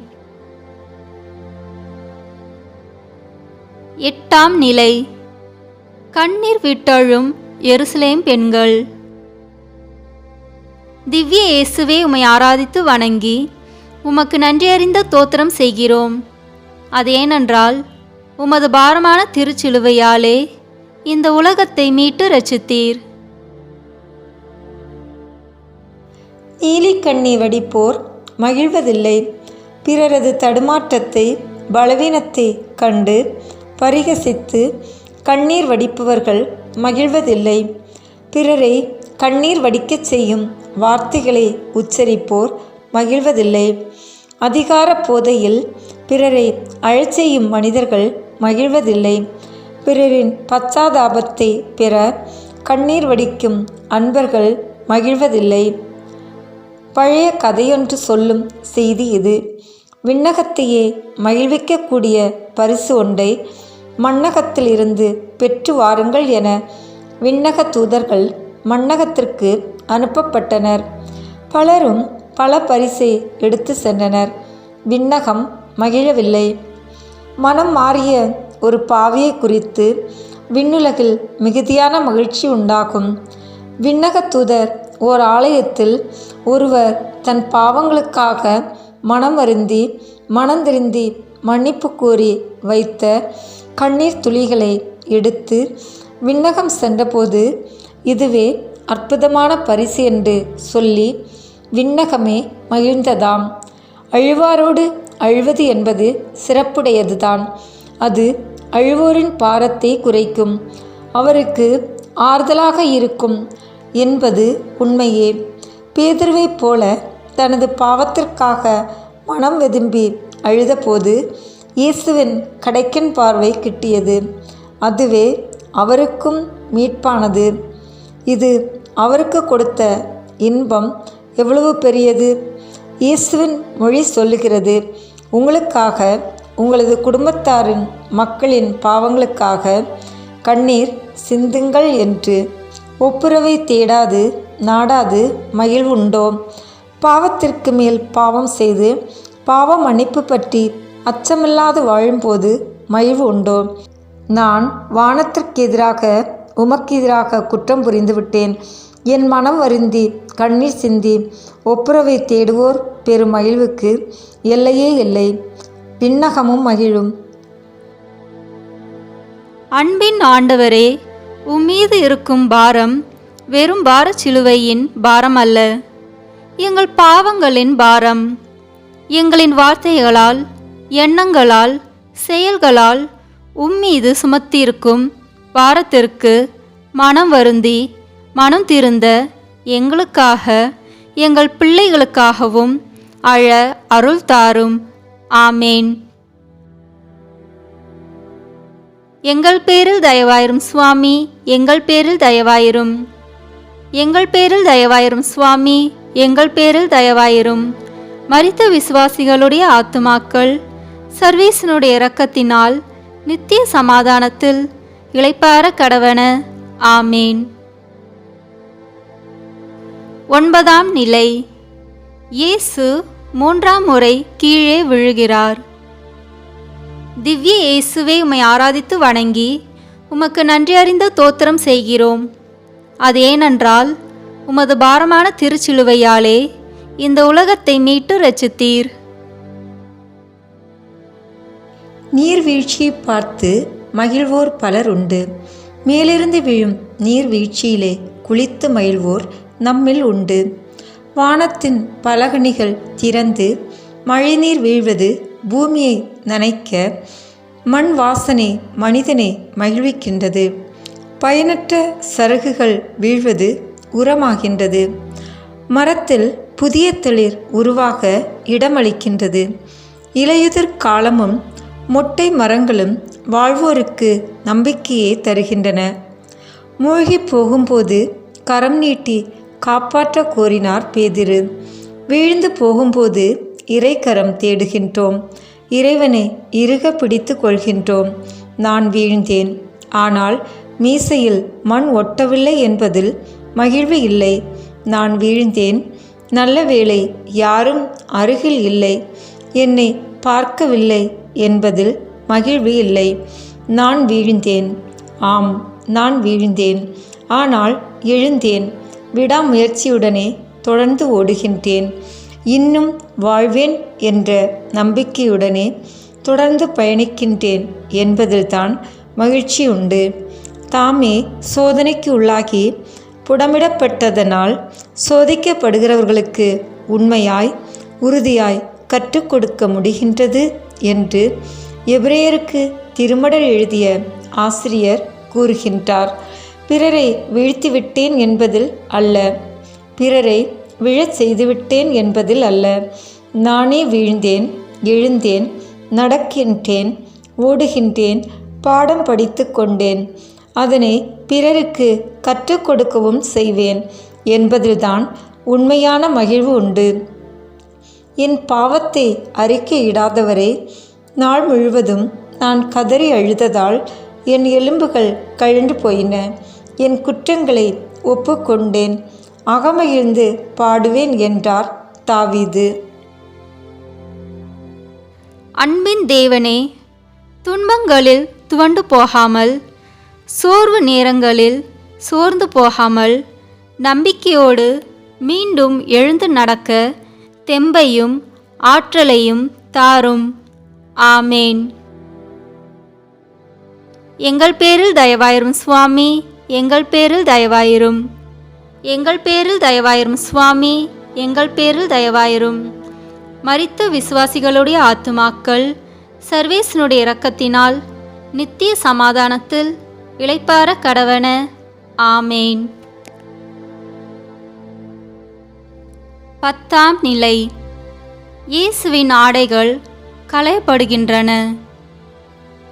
Speaker 3: எட்டாம் நிலை. கண்ணீர் விட்டழும் எருசலேம் பெண்கள். திவ்ய இயேசுவே, உம்மை ஆராதித்து வணங்கி உமக்கு நன்றியறிந்த தோத்திரம் செய்கிறோம். அதேனென்றால் உமது பாரமான திருச்சிலுவையாலே இந்த உலகத்தை மீட்டு இரட்சித்தீர்.
Speaker 1: நீலி கண்ணி வடிப்போர் மகிழ்வதில்லை. பிறரது தடுமாற்றத்தை பலவீனத்தை கண்டு பரிகசித்து கண்ணீர் வடிப்பவர்கள் மகிழ்வதில்லை. பிறரை கண்ணீர் வடிக்கச் செய்யும் வார்த்தைகளை உச்சரிப்போர் மகிழ்வதில்லை. அதிகார போதையில் பிறரை அழச் செய்யும் மனிதர்கள் மகிழ்வதில்லை. பிறரின் பச்சாதாபத்தை பெற கண்ணீர் வடிக்கும் அன்பர்கள் மகிழ்வதில்லை. பழைய கதையொன்று சொல்லும் செய்தி இது. விண்ணகத்தையே மகிழ்விக்கக்கூடிய பரிசு ஒன்றை மண்ணகத்தில் இருந்து பெற்று வாருங்கள் என விண்ணக தூதர்கள் மண்ணகத்திற்கு அனுப்பப்பட்டனர். பலரும் பல பரிசை எடுத்து சென்றனர். விண்ணகம் மகிழவில்லை. மனம் மாறிய ஒரு பாவியை குறித்து விண்ணுலகில் மிகுதியான மகிழ்ச்சி உண்டாகும். விண்ணக தூதர் ஓர் ஆலயத்தில் ஒருவர் தன் பாவங்களுக்காக மனந்திருந்தி மன்னிப்பு கூறி வைத்த கண்ணீர் துளிகளை எடுத்து விண்ணகம் சென்றபோது இதுவே அற்புதமான பரிசு என்று சொல்லி விண்ணகமே மகிழ்ந்ததாம். அழுவாரோடு அழுவது என்பது சிறப்புடையதுதான். அது அழுவோரின் பாரத்தை குறைக்கும், அவருக்கு ஆறுதலாக இருக்கும் என்பது உண்மையே. பேதுருவைப் போல தனது பாவத்திற்காக மனம் வெதும்பி அழுதபோது இயேசுவின் கடைக்கன் பார்வை கிட்டியது. அதுவே அவருக்கும் மீட்பானது. இது அவருக்கு கொடுத்த இன்பம் எவ்வளவு பெரியது! இயேசுவின் மொழி சொல்லுகிறது, உங்களுக்காக, உங்களது குடும்பத்தாரின் மக்களின் பாவங்களுக்காக கண்ணீர் சிந்துங்கள் என்று. ஒப்புரவை தேடாது நாடாது மகிழ்வுண்டோ? பாவத்திற்கு மேல் பாவம் செய்து பாவ மன்னிப்பு பற்றி அச்சமில்லாது வாழும்போது மகிழ்வு உண்டோ? நான் வானத்திற்கு எதிராக உமக்கு எதிராக குற்றம் புரிந்து விட்டேன். என் மனம் வருந்தி கண்ணீர் சிந்தி ஒப்புரவை தேடுவோர் பெரும் மகிழ்வுக்கு எல்லையே இல்லை. விண்ணகமும் மகிழும்.
Speaker 3: அன்பின் ஆண்டவரே, உம்மீது இருக்கும் பாரம் வெறும் பாரச்சிலுவையின் பாரம் அல்ல, எங்கள் பாவங்களின் பாரம். எங்களின் வார்த்தைகளால், எண்ணங்களால், செயல்களால் உம்மீது சுமத்தியிருக்கும் பாரத்திற்கு மனம் வருந்தி மனம் திருந்த எங்களுக்காக எங்கள் பிள்ளைகளுக்காகவும் அழ அருள் தாரும். ஆமேன். எங்கள் பேரில் தயவாயிரும் சுவாமி, எங்கள் பேரில் தயவாயிரும். எங்கள் பேரில் தயவாயிரும் சுவாமி, எங்கள் பேரில் தயவாயிரும். மரித்த விசுவாசிகளுடைய ஆத்துமாக்கள் சர்வேசனுடைய இரக்கத்தினால் நித்திய சமாதானத்தில் இளைப்பாற கடவன. ஆமேன். 9ஆம் நிலை. இயேசு 3ஆம் முறை கீழே விழுகிறார். திவ்ய இயேசுவே, உம்மை ஆராதித்து வணங்கி உமக்கு நன்றி அறிந்த தோத்திரம் செய்கிறோம். அது ஏனென்றால் உமது பாரமான திருச்சிலுவையாலே இந்த உலகத்தை மீட்டு இரட்சித்தீர்.
Speaker 1: நீர்வீழ்ச்சியை பார்த்து மகிழ்வோர் பலர் உண்டு. மேலிருந்து விழும் நீர்வீழ்ச்சியிலே குளித்து மகிழ்வோர் நம்மில் உண்டு. வானத்தின் பலகணிகள் திறந்து மழைநீர் வீழ்வது பூமியை நனைக்க மண் வாசனை மனிதனை மகிழ்விக்கின்றது. பயனற்ற சருகுகள் வீழ்வது உரமாகின்றது. மரத்தில் புதிய தளிர் உருவாக இடமளிக்கின்றது. இலையுதிர் காலமும் மொட்டை மரங்களும் வாழ்வோருக்கு நம்பிக்கையை தருகின்றன. மூழ்கி போகும்போது கரம் நீட்டி காப்பாற்ற கோரினார் பேதுரு. வீழ்ந்து போகும்போது இறைக்கரம் தேடுகின்றோம். இறைவனை இறுக பிடித்து கொள்கின்றோம். நான் வீழ்ந்தேன், ஆனால் மீசையில் மண் ஒட்டவில்லை என்பதில் மகிழ்வு இல்லை. நான் வீழ்ந்தேன், நல்ல வேளை யாரும் அருகில் இல்லை, என்னை பார்க்கவில்லை என்பதில் மகிழ்வு இல்லை. நான் வீழ்ந்தேன், ஆம் நான் வீழ்ந்தேன், ஆனால் எழுந்தேன். விடாமுயற்சியுடனே தொடர்ந்து ஓடுகின்றேன். இன்னும் வாழ்வேன் என்ற நம்பிக்கையுடனே தொடர்ந்து பயணிக்கின்றேன் என்பதில்தான் மகிழ்ச்சி உண்டு. தாமே சோதனைக்கு உள்ளாகி புடமிடப்பட்டதனால் சோதிக்கப்படுகிறவர்களுக்கு உண்மையாய் உறுதியாய் கற்றுக் கொடுக்க முடிகின்றது என்று எபிரேயருக்கு திருமடல் எழுதிய ஆசிரியர் கூறுகின்றார். பிறரை வீழ்த்திவிட்டேன் என்பதில் அல்ல, பிறரை விழச் செய்துவிட்டேன் என்பதில் அல்ல. நானே வீழ்ந்தேன், எழுந்தேன், நடக்கின்றேன், ஓடுகின்றேன், பாடம் படித்து கொண்டேன், அதனை பிறருக்கு கற்றுக் கொடுக்கவும் செய்வேன் என்பதில்தான் உண்மையான மகிழ்வு உண்டு. என் பாவத்தை அறிக்கையிடாதவரே, நாள் முழுவதும் நான் கதறி அழுததால் என் எலும்புகள் கழண்டு போயின. என் குற்றங்களை ஒப்புக்கொண்டேன், அகமகிழ்ந்து பாடுவேன் என்றார் தாவீது.
Speaker 3: அன்பின் தேவனே, துன்பங்களில் துவண்டு போகாமல், சோர்வு நேரங்களில் சோர்ந்து போகாமல், நம்பிக்கையோடு மீண்டும் எழுந்து நடக்க தெம்பையும் ஆற்றலையும் தாரும். ஆமேன். எங்கள் பேரில் தயவாயிரும் சுவாமி, எங்கள் பேரில் தயவாயிரும். எங்கள் பேரில் தயவாயிரும் சுவாமி, எங்கள் பேரில் தயவாயிரும். மரித்த விசுவாசிகளுடைய ஆத்துமாக்கள் சர்வேசனுடைய இரக்கத்தினால் நித்திய சமாதானத்தில் இளைப்பாற கடவன. ஆமேன். 10ஆம் நிலை. இயேசுவின் ஆடைகள் களையப்படுகின்றன.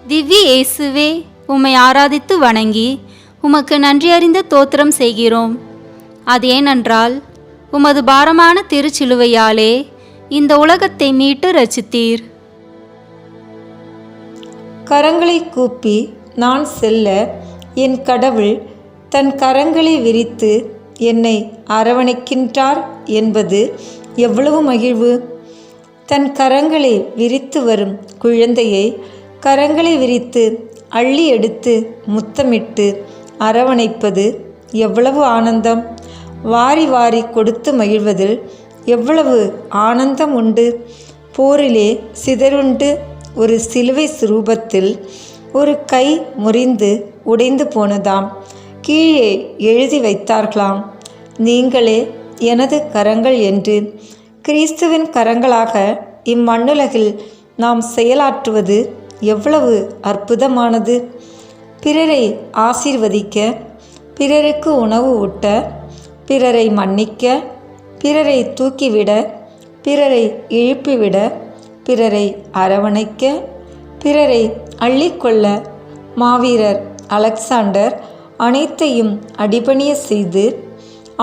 Speaker 3: திவ்ய இயேசுவே, உம்மை ஆராதித்து வணங்கி உமக்கு நன்றியறிந்த தோத்திரம் செய்கிறோம். அது ஏனென்றால் உமது பாரமான திருச்சிலுவையாலே இந்த உலகத்தை மீட்டு ரட்சித்தீர்.
Speaker 1: கரங்களை கூப்பி நான் செல்ல என் கடவுள் தன் கரங்களை விரித்து என்னை அரவணைக்கின்றார் என்பது எவ்வளவு மகிழ்வு! தன் கரங்களை விரித்து வரும் குழந்தையை கரங்களை விரித்து அள்ளி எடுத்து முத்தமிட்டு அரவணைப்பது எவ்வளவு ஆனந்தம்! வாரி வாரி கொடுத்து மகிழ்வதில் எவ்வளவு ஆனந்தம் உண்டு! போரிலே சிதறுண்டு ஒரு சிலுவை சுரூபத்தில் ஒரு கை முறிந்து உடைந்து போனதாம். கீழே எழுதி வைத்தார்களாம், நீங்களே எனது கரங்கள் என்று. கிறிஸ்துவின் கரங்களாக இம்மண்ணுலகில் நாம் செயலாற்றுவது எவ்வளவு அற்புதமானது! பிறரை ஆசீர்வதிக்க, பிறருக்கு உணவு ஊட்ட, பிறரை மன்னிக்க, பிறரை தூக்கிவிட, பிறரை எழுப்பிவிட, பிறரை அரவணைக்க, பிறரை அள்ளிக்கொள்ள மாவீரர் அலெக்சாண்டர் அனைத்தையும் அடிபணிய செய்து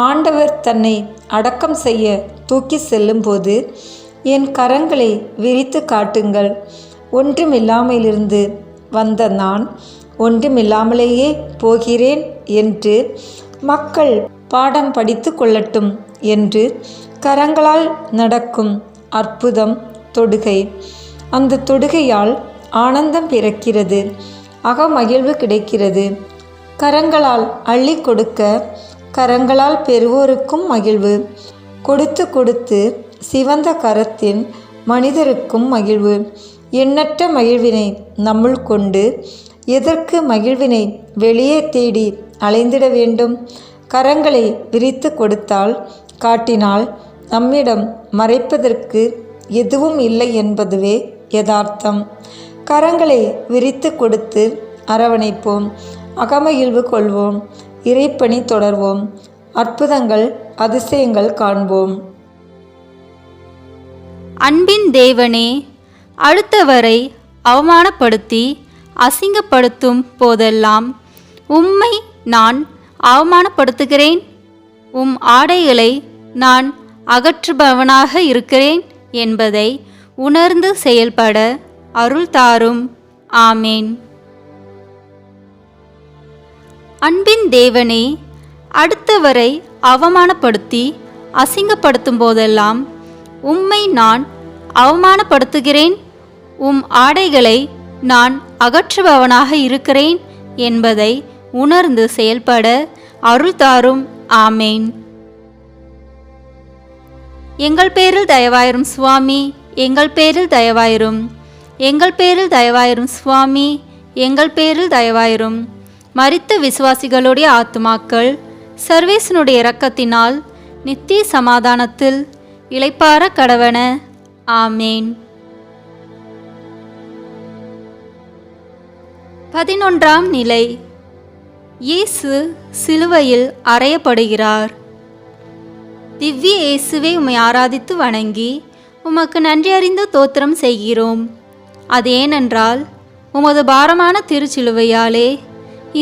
Speaker 1: ஆண்டவர் தன்னை அடக்கம் செய்ய தூக்கி செல்லும்போது என் கரங்களை விரித்து காட்டுங்கள், ஒன்றுமில்லாமலிருந்து வந்த நான் ஒன்றுமில்லாமலேயே போகிறேன் என்று மக்கள் பாடம் படித்து கொள்ளட்டும் என்று கரங்களால் நடக்கும் அற்புதம் தொடுகை. அந்த தொடுகையால் ஆனந்தம் பிறக்கிறது, அகமகிழ்வு கிடைக்கிறது. கரங்களால் அள்ளி கொடுக்க, கரங்களால் பெறுவோருக்கும் மகிழ்வு. கொடுத்து கொடுத்து சிவந்த கரத்தின் மனிதருக்கும் மகிழ்வு. எண்ணற்ற மகிழ்வினை நம்முள் கொண்டு எதற்கு மகிழ்வினை வெளியே தேடி அலைந்திட வேண்டும்? கரங்களை விரித்து கொடுத்தால், காட்டினால் நம்மிடம் மறைப்பதற்கு எதுவும் இல்லை என்பதுவே யதார்த்தம். கரங்களை விரித்து கொடுத்து அரவணைப்போம், அகமகிழ்வு கொள்வோம், இறைப்பணி தொடர்வோம், அற்புதங்கள் அதிசயங்கள் காண்போம்.
Speaker 3: அன்பின் தேவனே, அடுத்தவரை அவமானப்படுத்தி அசிங்கப்படுத்தும் போதெல்லாம் உம்மை நான் அவமானப்படுத்துகிறேன், உம் ஆடைகளை நான் அகற்றுபவனாக இருக்கிறேன் என்பதை உணர்ந்து செயல்பட அருள் தாரும். ஆமேன். அன்பின் தேவனே, அடுத்தவரை அவமானப்படுத்தி அசிங்கப்படுத்தும் போதெல்லாம் உம்மை நான் அவமானப்படுத்துகிறேன், உம் ஆடைகளை நான் அகற்றுபவனாக இருக்கிறேன் என்பதை உணர்ந்து செயல்பட அருள் தாரும். ஆமேன். எங்கள் பேரில் தயவாயிரும் சுவாமி, எங்கள் பேரில் தயவாயிரும். எங்கள் பேரில் தயவாயிரும் சுவாமி, எங்கள் பேரில் தயவாயிரும். மரித்த விசுவாசிகளுடைய ஆத்துமாக்கள் சர்வேசனுடைய இரக்கத்தினால் நித்திய சமாதானத்தில் இளைப்பாற கடவன. ஆமேன். 11ஆம் நிலை. இயேசு சிலுவையில் அறையப்படுகிறார். திவ்ய இயேசுவை உம்மை ஆராதித்து வணங்கி உமக்கு நன்றி அறிந்த தோத்திரம் செய்கிறோம். அது ஏனென்றால் உமது பாரமான திருச்சிலுவையாலே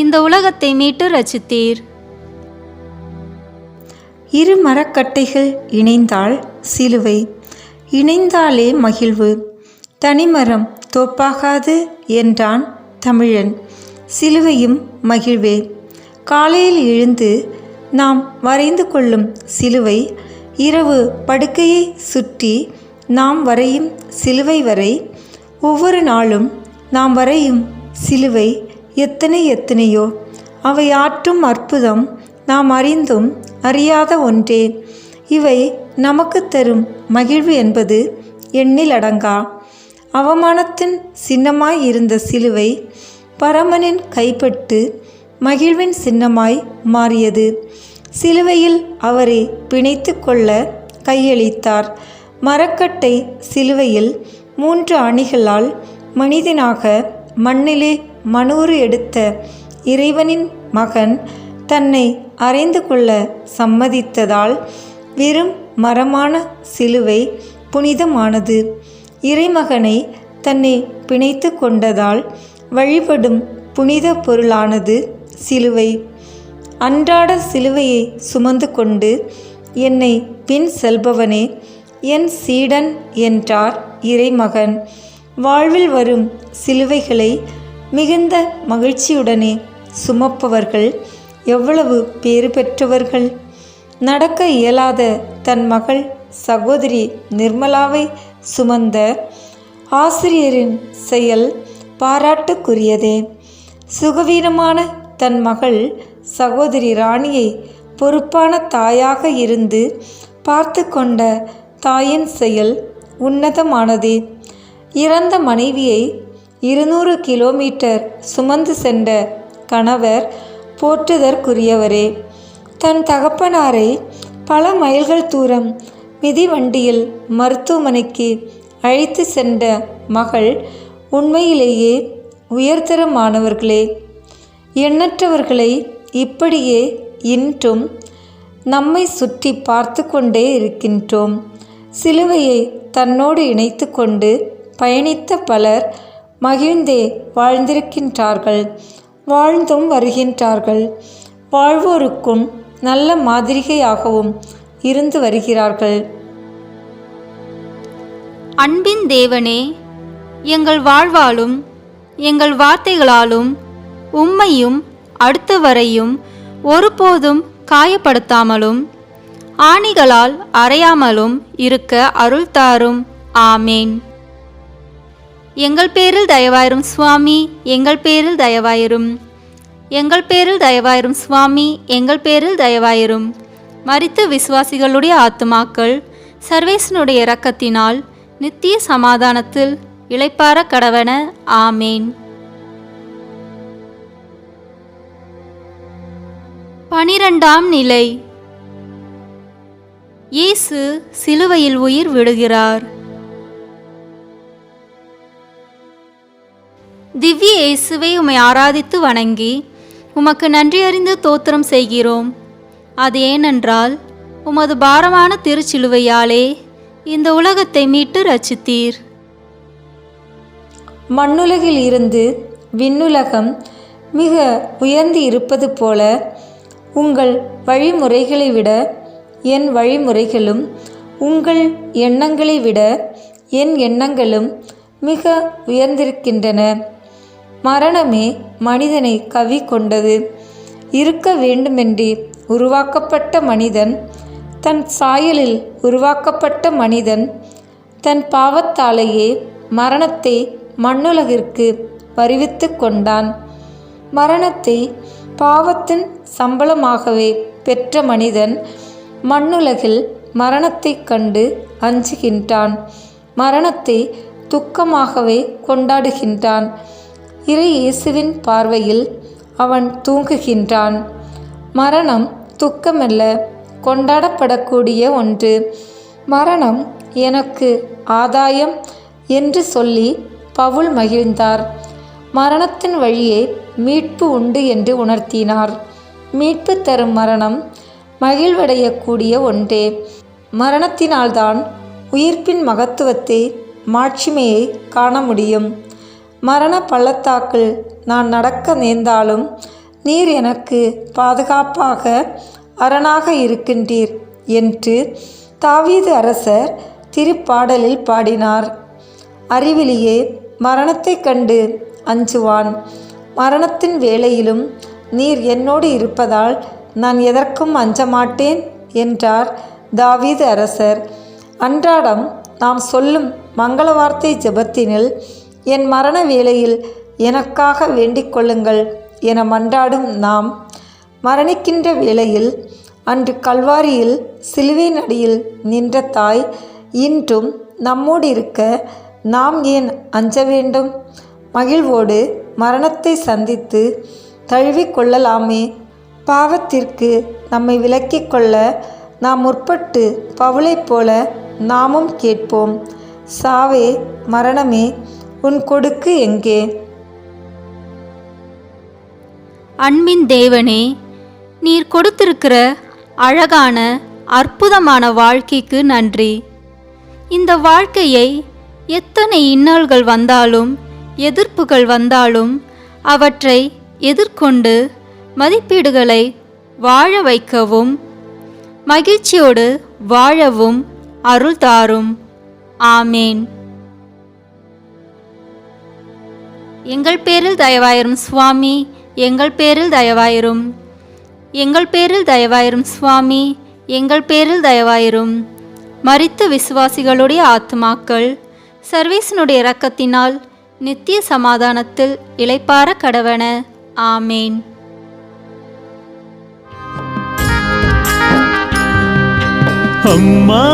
Speaker 3: இந்த உலகத்தை மீட்டு ரட்சித்தீர்.
Speaker 1: இரு மரக்கட்டைகள் இணைந்தால் சிலுவை, இணைந்தாலே மகிழ்வு, தனிமரம் தோப்பாகாது என்றான் தமிழன். சிலுவையும் மகிழ்வே. காலையில் எழுந்து நாம் வரைந்து கொள்ளும் சிலுவை, இரவு படுக்கையை சுற்றி நாம் வரையும் சிலுவை வரை, ஒவ்வொரு நாளும் நாம் வரையும் சிலுவை எத்தனையோ. அவை ஆற்றும் அற்புதம் நாம் அறிந்தும் அறியாத ஒன்றே. இவை நமக்கு தரும் மகிழ்வு என்பது எண்ணில் அடங்கா. அவமானத்தின் சின்னமாய் இருந்த சிலுவை பரமனின் கைப்பட்டு மகிழ்வின் சின்னமாய் மாறியது. சிலுவையில் அவரை பிணைத்து கொள்ள கையளித்தார். மரக்கட்டை சிலுவையில் 3 அணிகளால் மனிதனாக மண்ணிலே மனூறு எடுத்த இறைவனின் மகன் தன்னை அறைந்து கொள்ள சம்மதித்ததால் வெறும் மரமான சிலுவை புனிதமானது. இறைமகனை தன்னை பிணைத்து கொண்டதால் வழிபடும் புனித பொருளானது சிலுவை. அன்றாட சிலுவையை சுமந்து கொண்டு என்னை பின் செல்பவனே என் சீடன் என்றார் இறைமகன். வாழ்வில் வரும் சிலுவைகளை மிகுந்த மகிழ்ச்சியுடனே சுமப்பவர்கள் எவ்வளவு பேறு பெற்றவர்கள். நடக்க இயலாத தன் மகள் சகோதரி நிர்மலாவை சுமந்த ஆசிரியரின் செயல் பாராட்டுக்குரியதே. சுகவீனமான தன் மகள் சகோதரி ராணியை பொறுப்பான தாயாக இருந்து பார்த்து கொண்ட தாயின் செயல் உன்னதமானதே. இறந்த மனைவியை 200 கிலோமீட்டர் சுமந்து சென்ற கணவர் போற்றுதற்குரியவரே. தன் தகப்பனாரை பல மைல்கள் தூரம் மிதிவண்டியில் மருத்துவமனைக்கு அழைத்து சென்ற மகள் உண்மையிலேயே உயர்தரமானவர்களே. எண்ணற்றவர்களை இப்படியே இன்றும் நம்மை சுற்றி பார்த்து கொண்டே இருக்கின்றோம். சிலுவையை தன்னோடு இணைத்து கொண்டு பயணித்த பலர் மகிழ்ந்தே வாழ்ந்திருக்கின்றார்கள், வாழ்ந்தும் வருகின்றார்கள். வாழ்வோருக்கும் நல்ல மாதிரிகையாகவும் இருந்து வருகிறார்கள்.
Speaker 3: அன்பின் தேவனே, எங்கள் வாழ்வாலும் எங்கள் வார்த்தைகளாலும் உம்மையும் அடுத்தவரையும் ஒருபோதும் காயப்படுத்தாமலும் ஆணிகளால் அறையாமலும் இருக்க அருள் தாரும். ஆமேன். எங்கள் பேரில் தயவாயிரும் சுவாமி, எங்கள் பேரில் தயவாயிரும். எங்கள் பேரில் தயவாயிரும் சுவாமி, எங்கள் பேரில் தயவாயிரும். மரித்த விசுவாசிகளுடைய ஆத்துமாக்கள் சர்வேசனுடைய இரக்கத்தினால் நித்திய சமாதானத்தில் இளைப்பாற கடவன. ஆமேன். 12ஆம் நிலை. இயேசு சிலுவையில் உயிர் விடுகிறார். திவ்ய இயேசுவை உம்மை ஆராதித்து வணங்கி உமக்கு நன்றி அறிந்து தோத்திரம் செய்கிறோம். அது ஏனென்றால் உமது பாரமான திருச்சிலுவையாலே இந்த உலகத்தை மீட்டு ரட்சித்தீர்.
Speaker 1: மண்ணுலகில் இருந்து விண்ணுலகம் மிக உயர்ந்து இருப்பது போல உங்கள் வழிமுறைகளை விட என் வழிமுறைகளும், உங்கள் எண்ணங்களை விட என் எண்ணங்களும் மிக உயர்ந்திருக்கின்றன. மரணமே மனிதனை கவி கொண்டது. இருக்க வேண்டுமென்றே உருவாக்கப்பட்ட மனிதன், தன் சாயலில் உருவாக்கப்பட்ட மனிதன் தன் பாவத்தாலேயே மரணத்தை மண்ணுலகிற்கு வருவித்து கொண்டான். மரணத்தை பாவத்தின் சம்பளமாகவே பெற்ற மனிதன் மண்ணுலகில் மரணத்தை கண்டு அஞ்சுகின்றான். மரணத்தை துக்கமாகவே கொண்டாடுகின்றான். இறை இயேசுவின் பார்வையில் அவன் தூங்குகின்றான். மரணம் துக்கமல்ல, கொண்டாடப்படக்கூடிய ஒன்று. மரணம் எனக்கு ஆதாயம் என்று சொல்லி பவுல் மகிழ்ந்தார். மரணத்தின் வழியே மீட்பு உண்டு என்று உணர்த்தினார். மீட்பு தரும் மரணம் மகிழ்வடையக்கூடிய ஒன்றே. மரணத்தினால்தான் உயிர்ப்பின் மகத்துவத்தை, மாட்சிமையை காண முடியும். மரண பள்ளத்தாக்கில் நான் நடக்க நேர்ந்தாலும் நீர் எனக்கு பாதுகாப்பாக அரணாக இருக்கின்றீர் என்று தாவீது அரசர் திருப்பாடலில் பாடினார். அறிவிலியே மரணத்தைக் கண்டு அஞ்சுவான். மரணத்தின் வேளையிலும் நீர் என்னோடு இருப்பதால் நான் எதற்கும் அஞ்சமாட்டேன் என்றார் தாவீது அரசர். அன்றாடம் நாம் சொல்லும் மங்கள வார்த்தை ஜெபத்தினில் என் மரண வேளையில் எனக்காக வேண்டிக் கொள்ளுங்கள் என மன்றாடும் நாம் மரணிக்கின்ற வேளையில் அன்று கல்வாரியில் சிலுவையின் அடியில் நின்ற தாய் இன்றும் நம்மோடு இருக்க நாம் ஏன் அஞ்ச வேண்டும்? மகிழ்வோடு மரணத்தை சந்தித்து தழுவிக் கொள்ளலாமே. பாவத்திற்கு நம்மை விலக்கிக் கொள்ள நாம் முற்பட்டு பவுலைப் போல நாமும் கேட்போம். சாவே, மரணமே, உன் கொடுக்கு எங்கே?
Speaker 3: அன்பின் தேவனே, நீர் கொடுத்திருக்கிற அழகான அற்புதமான வாழ்க்கைக்கு நன்றி. இந்த வாழ்க்கையை எத்தனை இன்னல்கள் வந்தாலும் எதிர்ப்புகள் வந்தாலும் அவற்றை எதிர்கொண்டு மதிப்பீடுகளை வாழ வைக்கவும் மகிழ்ச்சியோடு வாழவும் அருள் தாரும். ஆமேன். எங்கள் பேரில் தயவாயிரும் சுவாமி, எங்கள் பேரில் தயவாயிரும். எங்கள் பேரில் தயவாயிரும் சுவாமி, எங்கள் பேரில் தயவாயிரும். மரித்த விசுவாசிகளுடைய ஆத்மாக்கள் சர்வேசனுடைய இரக்கத்தினால் நித்திய சமாதானத்தில் இளைப்பாற கடவன. ஆமேன்.
Speaker 4: அம்மா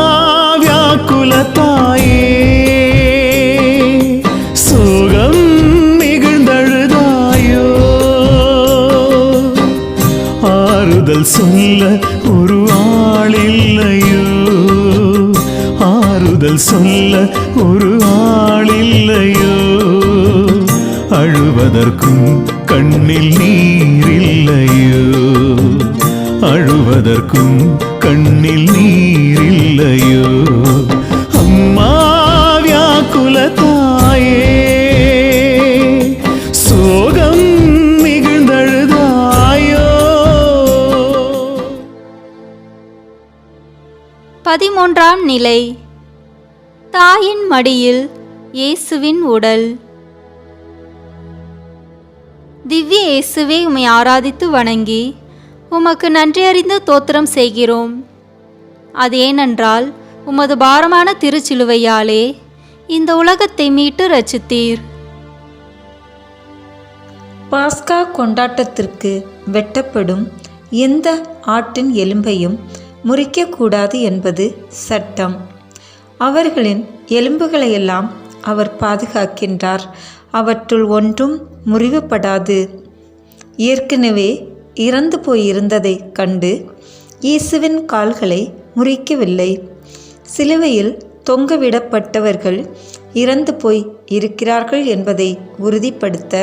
Speaker 4: வியாக்குல தாயே, சோகம் மிகுந்தழுதாயோ, ஆறுதல் சொல்ல ஒரு ஆளில்லையோ, ஆறுதல் சொல்ல ஒரு ஆளில்லையோ, அழுவதற்கும் கண்ணில் நீரில்லையோ, அழுவதற்கும் கண்ணில் நீரில்லையோ. அம்மா வியாக்குல தாயே, சோகம் மிகுந்தழுதாயோ.
Speaker 3: 13ஆம் நிலை. தாயின் மடியில் இயேசுவின் உடல். திவ்ய இயேசுவே, உம்மை ஆராதித்து வணங்கி உமக்கு நன்றியறிந்த தோத்திரம் செய்கிறோம். அது ஏனென்றால் உமது பாரமான திருச்சிலுவையாலே இந்த உலகத்தை மீட்டு ரட்சித்தீர்.
Speaker 1: பாஸ்கா கொண்டாட்டத்திற்கு வெட்டப்படும் எந்த ஆட்டின் எலும்பையும் முறிக்கக்கூடாது என்பது சட்டம். அவர்களின் எலும்புகளையெல்லாம் அவர் பாதுகாக்கின்றார். அவற்றுள் ஒன்றும் முறிவுபடாது. ஏற்கனவே இறந்து போயிருந்ததைக் கண்டு இயேசுவின் கால்களை முறிக்கவில்லை. சிலுவையில் தொங்கவிடப்பட்டவர்கள் இறந்து போய் இருக்கிறார்கள் என்பதை உறுதிப்படுத்த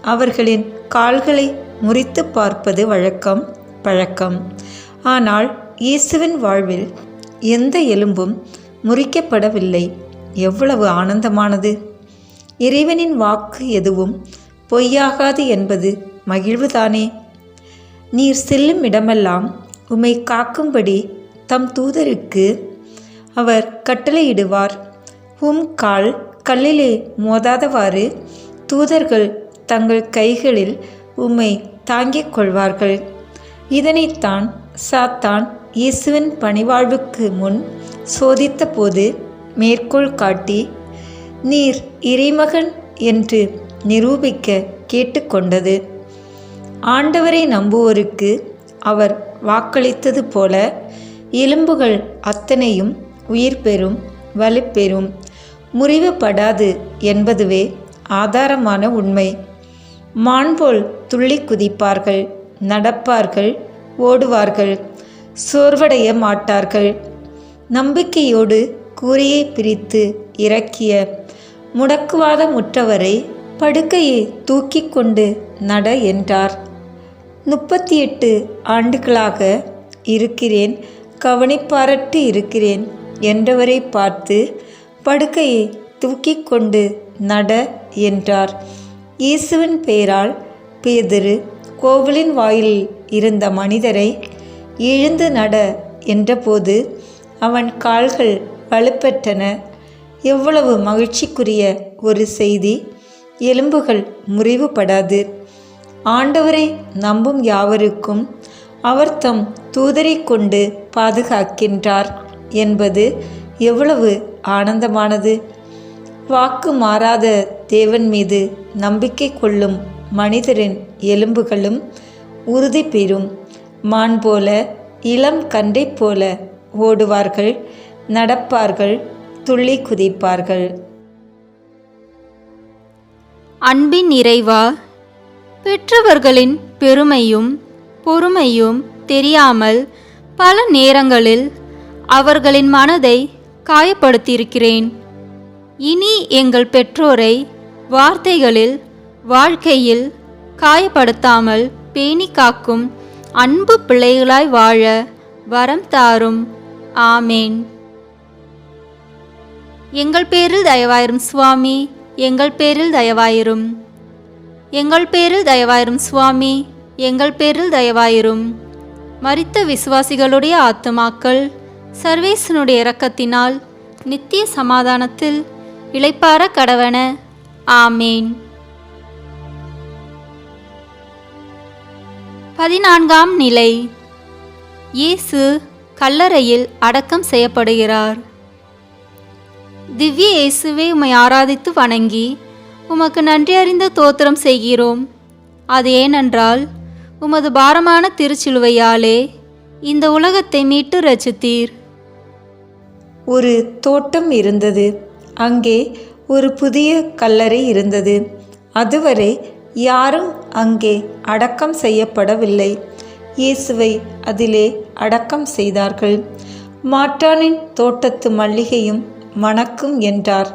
Speaker 1: அவர்களின் கால்களை முறித்து பார்ப்பது பழக்கம். ஆனால் இயேசுவின் வாழ்வில் எந்த எலும்பும் முறிக்கப்படவில்லை. எவ்வளவு ஆனந்தமானது! இறைவனின் வாக்கு எதுவும் பொய்யாகாது என்பது மகிழ்வுதானே. நீர் செல்லும் இடமெல்லாம் உம்மை காக்கும்படி தம் தூதருக்கு அவர் கட்டளையிடுவார். உம் கால் கல்லிலே மோதாதவாறு தூதர்கள் தங்கள் கைகளில் உம்மை தாங்கிக் கொள்வார்கள். இதனைத்தான் சாத்தான் இயேசுவின் பணிவாழ்வுக்கு முன் சோதித்த போது மேற்கோள் காட்டி நீர் இறைமகன் என்று நிரூபிக்க கேட்டுக்கொண்டது. ஆண்டவரை நம்புவோருக்கு அவர் வாக்களித்தது போல எலும்புகள் அத்தனையும் உயிர் பெறும், வலுப்பெறும், முறிவுபடாது என்பதுவே ஆதாரமான உண்மை. மான்போல் துள்ளி குதிப்பார்கள், நடப்பார்கள், ஓடுவார்கள், சோர்வடைய மாட்டார்கள். நம்பிக்கையோடு கூரையை பிரித்து இறக்கிய முடக்குவாதமுற்றவரை படுக்கையை தூக்கி கொண்டு நட என்றார். 38 ஆண்டுகளாக இருக்கிறேன், கவனிப்பாரட்டு இருக்கிறேன் என்றவரை பார்த்து படுக்கையை தூக்கி கொண்டு நட என்றார். இயேசுவின் பெயரால் பேதுரு கோவிலின் வாயிலில் இருந்த மனிதரை எழுந்து நட என்றபோது அவன் கால்கள் வலுப்பெற்றன. எவ்வளவு மகிழ்ச்சிக்குரிய ஒரு செய்தி! எலும்புகள் முறிவுபடாது. ஆண்டவரை நம்பும் யாவருக்கும் அவர் தம் தூதரை கொண்டு பாதுகாக்கின்றார் என்பது எவ்வளவு ஆனந்தமானது! வாக்கு மாறாத தேவன் மீது நம்பிக்கை கொள்ளும் மனிதரின் எலும்புகளும் உறுதி பெறும். மான் போல, இளம் கன்றை போல ஓடுவார்கள், நடப்பார்கள், துள்ளி குதிப்பார்கள்.
Speaker 3: அன்பின் இறைவா, பெற்றவர்களின் பெருமையும் பொறுமையும் தெரியாமல் பல நேரங்களில் அவர்களின் மனதை காயப்படுத்தியிருக்கிறேன். இனி எங்கள் பெற்றோரை வார்த்தைகளில், வாழ்க்கையில் காயப்படுத்தாமல் பேணி காக்கும் அன்பு பிள்ளைகளாய் வாழ வரம் தாரும். ஆமேன். எங்கள் பேரில் தயவாயிரும் சுவாமி, எங்கள் பேரில் தயவாயிரும். எங்கள் பேரில் தயவாயிரும் சுவாமி, எங்கள் பேரில் தயவாயிரும். மரித்த விசுவாசிகளுடைய ஆத்துமாக்கள் சர்வேசனுடைய இரக்கத்தினால் நித்திய சமாதானத்தில் இளைப்பாற கடவன. ஆமேன். 14ஆம் நிலை. இயேசு கல்லறையில் அடக்கம் செய்யப்படுகிறார். திவ்ய இயேசுவே, உம்மை ஆராதித்து வணங்கி உமக்கு நன்றி அறிந்த தோத்திரம் செய்கிறோம். அது ஏனென்றால் உமது பாரமான திருச்சிலுவையாலே இந்த உலகத்தை மீட்டு ரட்சித்தீர்.
Speaker 1: ஒரு தோட்டம் இருந்தது. அங்கே ஒரு புதிய கல்லறை இருந்தது. அதுவரை யாரும் அங்கே அடக்கம் செய்யப்படவில்லை. இயேசுவை அதிலே அடக்கம் செய்தார்கள். மாற்றானின் தோட்டத்து மல்லிகையும் மணக்கும் என்றார்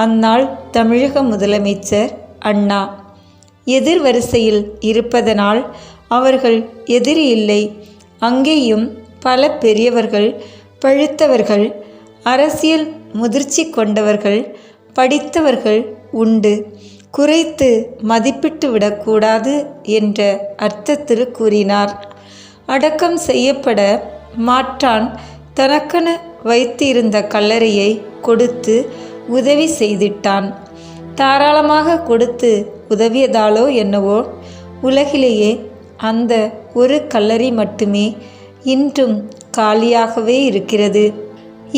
Speaker 1: அந்நாள் தமிழக முதலமைச்சர் அண்ணா. எதிர் வரிசையில் இருப்பதனால் அவர்கள் எதிரி இல்லை. அங்கேயும் பல பெரியவர்கள், பழுத்தவர்கள், அரசியல் முதிர்ச்சி கொண்டவர்கள், படித்தவர்கள் உண்டு. குறைத்து மதிப்பிட்டு விடக்கூடாது என்ற அர்த்தத்தில் கூறினார். அடக்கம் செய்யப்பட மாற்றான் தனக்கென வைத்திருந்த கல்லறையை கொடுத்து உதவி செய்திட்டான். தாராளமாக கொடுத்து உதவியதாலோ என்னவோ உலகிலேயே அந்த ஒரு கல்லறை மட்டுமே இன்றும் காலியாகவே இருக்கிறது.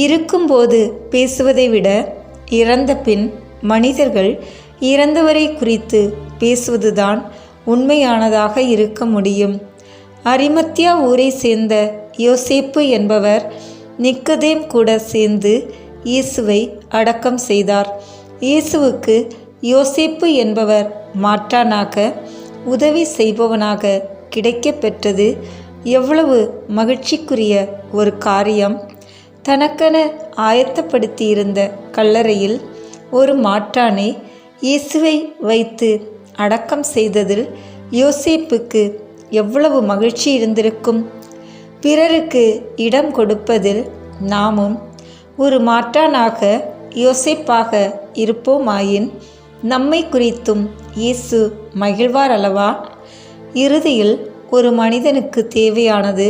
Speaker 1: இருக்கும்போது பேசுவதை விட இறந்த பின் மனிதர்கள் இறந்தவரை குறித்து பேசுவதுதான் உண்மையானதாக இருக்க முடியும். அரிமத்தியா ஊரை சேர்ந்த யோசேப்பு என்பவர் நிக்கதேம் கூட சேர்ந்து இயேசுவை அடக்கம் செய்தார். இயேசுவுக்கு யோசேப்பு என்பவர் மாற்றானாக, உதவி செய்பவனாக கிடைக்கப் பெற்றது எவ்வளவு மகிழ்ச்சிக்குரிய ஒரு காரியம்! தனக்கென ஆயத்தப்படுத்தியிருந்த கல்லறையில் ஒரு மாற்றானை இயேசுவை வைத்து அடக்கம் செய்ததில் யோசேப்புக்கு எவ்வளவு மகிழ்ச்சி இருந்திருக்கும்! பிறருக்கு இடம் கொடுப்பதில் நாமும் ஒரு மாற்றானாக யோசேப்பாக இருப்போமாயின் நம்மை குறித்தும் இயேசு மகிழ்வார் அல்லவா? இறுதியில் ஒரு மனிதனுக்கு தேவையானது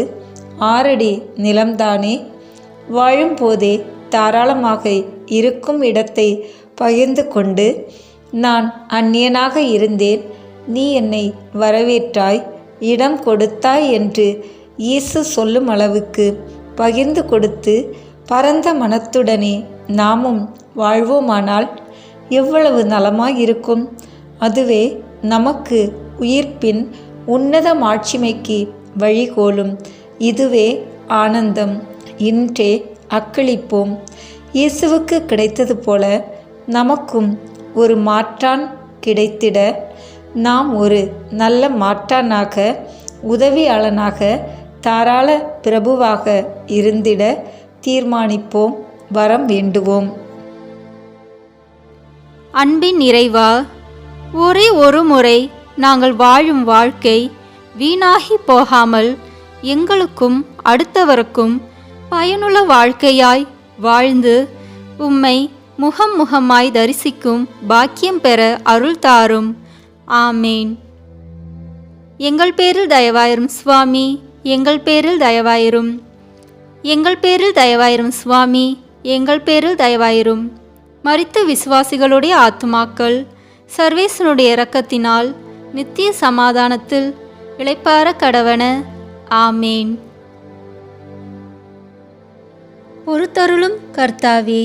Speaker 1: 6 அடி நிலம்தானே. வாழும்போதே தாராளமாக இருக்கும் இடத்தை பகிர்ந்து கொண்டு, நான் அந்நியனாக இருந்தேன், நீ என்னை வரவேற்றாய், இடம் கொடுத்தாய் என்று இயேசு சொல்லும் அளவுக்கு பகிர்ந்து கொடுத்து பரந்த மனத்துடனே நாமும் வாழ்வோமானால் எவ்வளவு நலமாயிருக்கும்! அதுவே நமக்கு உயிர்ப்பின் உன்னத மாட்சிமைக்கு வழிகோலும். இதுவே ஆனந்தம். இன்றே அக்களிப்போம். இயேசுவுக்கு கிடைத்தது போல நமக்கும் ஒரு மாற்றான் கிடைத்திட, நாம் ஒரு நல்ல மாற்றானாக, உதவியாளனாக, தாராள பிரபுவாக இருந்திட தீர்மானிப்போம். வரம் வேண்டுவோம்.
Speaker 3: அன்பின் இறைவா, ஒரே ஒரு முறை நாங்கள் வாழும் வாழ்க்கை வீணாகி போகாமல் எங்களுக்கும் அடுத்தவருக்கும் பயனுள்ள வாழ்க்கையாய் வாழ்ந்து உம்மை முகம் முகமாய் தரிசிக்கும் பாக்கியம் பெற அருள் தாரும். ஆமேன். எங்கள் பேரில் தயவாயிரும் சுவாமி, எங்கள் பேரில் தயவாயிரும். எங்கள் பேரில் தயவாயிரும் சுவாமி, எங்கள் பேரில் தயவாயிரும். மரித்த விசுவாசிகளுடைய ஆத்துமாக்கள் சர்வேசனுடைய இரக்கத்தினால் நித்திய சமாதானத்தில் இளைப்பாற கடவன. ஆமேன். பொறுத்தருளும் கர்த்தாவே,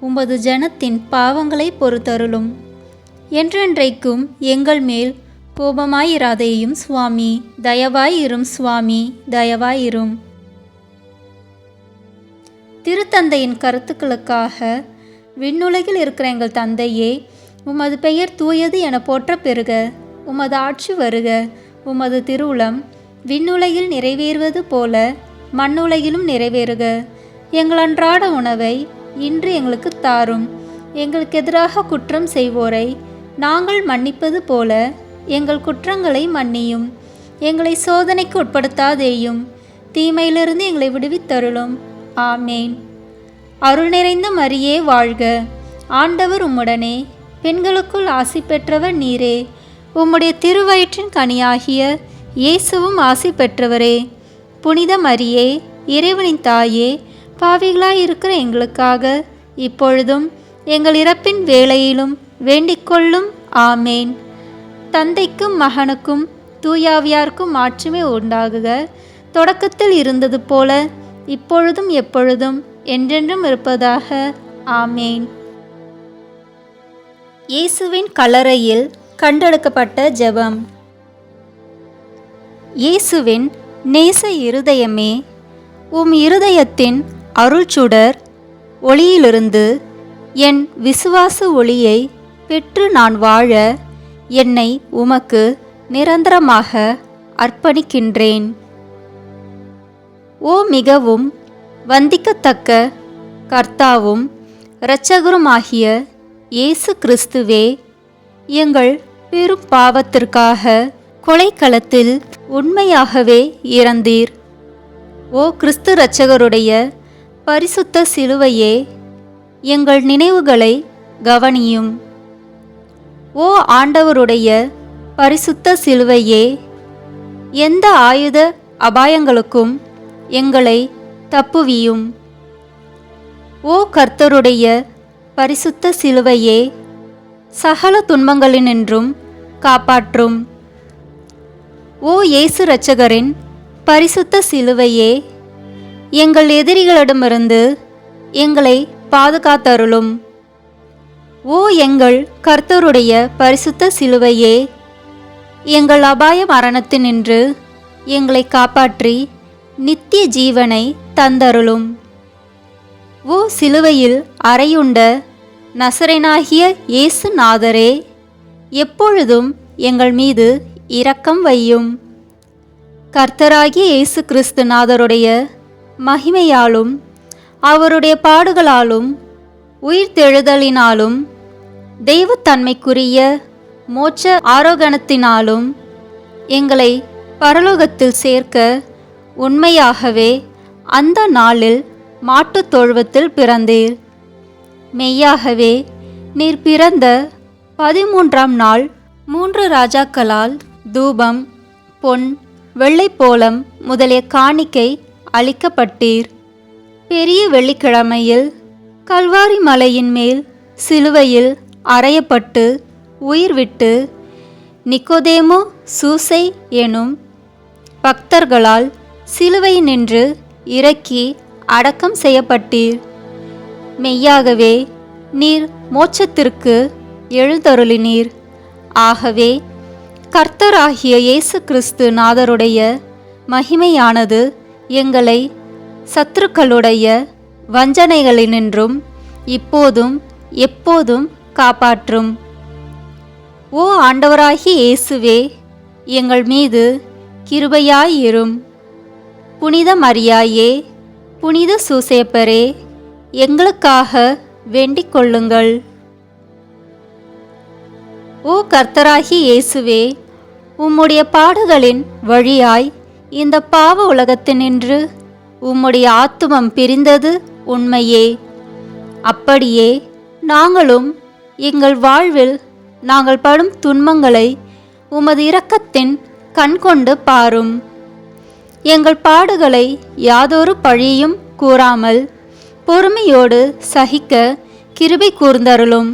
Speaker 3: உமது ஜனத்தின் பாவங்களை பொறுத்தருளும். என்றென்றைக்கும் எங்கள் மேல் கோபமாயிராதேயும் சுவாமி, தயவாயிரும் சுவாமி, தயவாயிரும். திருத்தந்தையின் கருத்துக்களுக்காக விண்ணுலகில் இருக்கிற எங்கள் தந்தையே, உமது பெயர் தூயது என போற்ற பெறுக. உமது ஆட்சி வருக. உமது திருவுளம் விண்ணுலகில் நிறைவேறுவது போல மண்ணுலகிலும் நிறைவேறுக. எங்கள் அன்றாட உணவை இன்று எங்களுக்கு தாரும். எங்களுக்கு எதிராக குற்றம் செய்வோரை நாங்கள் மன்னிப்பது போல எங்கள் குற்றங்களை மன்னியும். எங்களை சோதனைக்கு உட்படுத்தாதேயும், தீமையிலிருந்து எங்களை விடுவித்தருளும். ஆமேன். அருள் நிறைந்த மரியே வாழ்க. ஆண்டவர் உம்முடனே, பெண்களுக்குள் ஆசி பெற்றவர் நீரே. உம்முடைய திருவயிற்றின் கனியாகிய இயேசுவும் ஆசி பெற்றவரே. புனித மரியே, இறைவனின் தாயே, பாவிகளாயிருக்கிற எங்களுக்காக இப்பொழுதும் எங்கள் இறப்பின் வேளையிலும் வேண்டிக்கொள்ளும். ஆமேன். தந்தைக்கும் மகனுக்கும் தூயாவியாருக்கும் மாட்சிமை உண்டாகுக. தொடக்கத்தில் இருந்தது போல இப்பொழுதும் எப்பொழுதும் என்றென்றும் இருப்பதாக. ஆமேன். இயேசுவின் கல்லறையில் கண்டெடுக்கப்பட்ட ஜெபம். இயேசுவின் நேச இருதயமே, உம் இருதயத்தின் அருள்சுடர் ஒளியிலிருந்து என் விசுவாச ஒளியை பெற்று நான் வாழ என்னை உமக்கு நிரந்தரமாக அர்ப்பணிக்கின்றேன். ஓ மிகவும் வந்திக்கத்தக்க கர்த்தாவும் இரட்சகருமாகிய இயேசு கிறிஸ்துவே, எங்கள் பெரும் பாவத்திற்காக கொலைக்களத்தில் உண்மையாகவே இறந்தீர். ஓ கிறிஸ்து இரட்சகருடைய பரிசுத்த சிலுவையே, எங்கள் நினைவுகளை கவனியும். ஓ ஆண்டவருடைய பரிசுத்த சிலுவையே, எந்த ஆயுத அபாயங்களுக்கும் எங்களை தப்புவியும். ஓ கர்த்தருடைய பரிசுத்த சிலுவையே, சகல துன்பங்களினின்றும் காப்பாற்றும். ஓ இயேசு இரட்சகரின் பரிசுத்த சிலுவையே, எங்கள் எதிரிகளிடமிருந்து எங்களை பாதுகாத்தருளும். ஓ எங்கள் கர்த்தருடைய பரிசுத்த சிலுவையே, எங்கள் அபாய மரணத்தினின்று எங்களை காப்பாற்றி நித்திய ஜீவனை தந்தருளும். ஓ சிலுவையில் அறையுண்ட நசரேனாகிய இயேசு நாதரே, எப்பொழுதும் எங்கள் மீது இரக்கம் வையும். கர்த்தராகிய இயேசு கிறிஸ்து நாதருடைய மகிமையாலும் அவருடைய பாடுகளாலும் உயிர்த்தெழுதலினாலும் தெய்வத்தன்மைக்குரிய மோட்ச ஆரோகணத்தினாலும் எங்களை பரலோகத்தில் சேர்க்க உண்மையாகவே அந்த நாளில் மாட்டுத் தொழுவத்தில் பிறந்தீர். மெய்யாகவே நீர் பிறந்த 13ஆம் நாள் 3 ராஜாக்களால் தூபம், பொன், வெள்ளைப்போளம் முதலிய காணிக்கை அளிக்கப்பட்டீர். பெரிய வெள்ளிக்கிழமையில் கல்வாரி மலையின் மேல் சிலுவையில் அறையப்பட்டு உயிர் விட்டு நிக்கோதேமு சூசை எனும் பக்தர்களால் சிலுவை நின்று இறக்கி அடக்கம் செய்யப்பட்டீர். மெய்யாகவே நீர் மோட்சத்திற்கு எழுந்தருளினீர். ஆகவே கர்த்தராகிய இயேசு கிறிஸ்து நாதருடைய மகிமையானது எங்களை சத்துருக்களுடைய வஞ்சனைகளினின்றும் இப்போதும் எப்போதும் காப்பாற்றும். ஓ ஆண்டவராகிய இயேசுவே, எங்கள் மீது கிருபையாயிரும். புனித மரியாயே, புனித சூசேப்பரே, எங்களுக்காக வேண்டிக் கொள்ளுங்கள். ஓ கர்த்தராகிய இயேசுவே, உம்முடைய பாடுகளின் வழியாய் இந்த பாவ உலகத்தினின்று உம்முடைய ஆத்துமம் பிரிந்தது உண்மையே. அப்படியே நாங்களும் எங்கள் வாழ்வில் நாங்கள் படும் துன்பங்களை உமது இரக்கத்தின் கண்கொண்டு பாரும். எங்கள் பாடுகளை யாதொரு பழியும் கூறாமல் பொறுமையோடு சகிக்க கிருபை கூர்ந்தருளும்.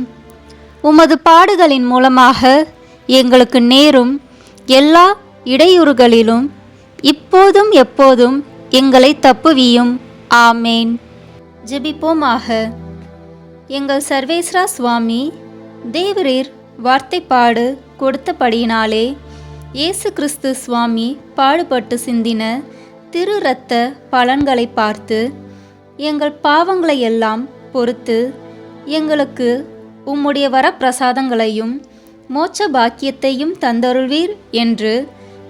Speaker 3: உமது பாடுகளின் மூலமாக எங்களுக்கு நேரும் எல்லா இடையூறுகளிலும் இப்போதும் எப்போதும் எங்களை தப்புவியும். ஆமேன். ஜெபிப்போமாக. எங்கள் சர்வேஸ்வரா சுவாமி, தேவரீர் வார்த்தைப்பாடு கொடுத்தபடியினாலே இயேசு கிறிஸ்து சுவாமி பாடுபட்டு சிந்தின திரு இரத்த பலன்களை பார்த்து எங்கள் பாவங்களை எல்லாம் பொறுத்து எங்களுக்கு உம்முடைய வரப்பிரசாதங்களையும் மோட்ச பாக்கியத்தையும் தந்தருள்வீர் என்று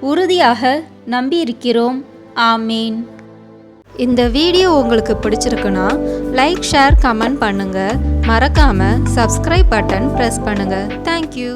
Speaker 3: உறுதியாக நம்பியிருக்கிறோம். ஆமேன்.
Speaker 2: இந்த வீடியோ உங்களுக்கு பிடிச்சிருக்குன்னா லைக், ஷேர், கமெண்ட் பண்ணுங்க. மறக்காம சப்ஸ்கிரைப் பட்டன் பிரஸ் பண்ணுங்க. தேங்க்யூ.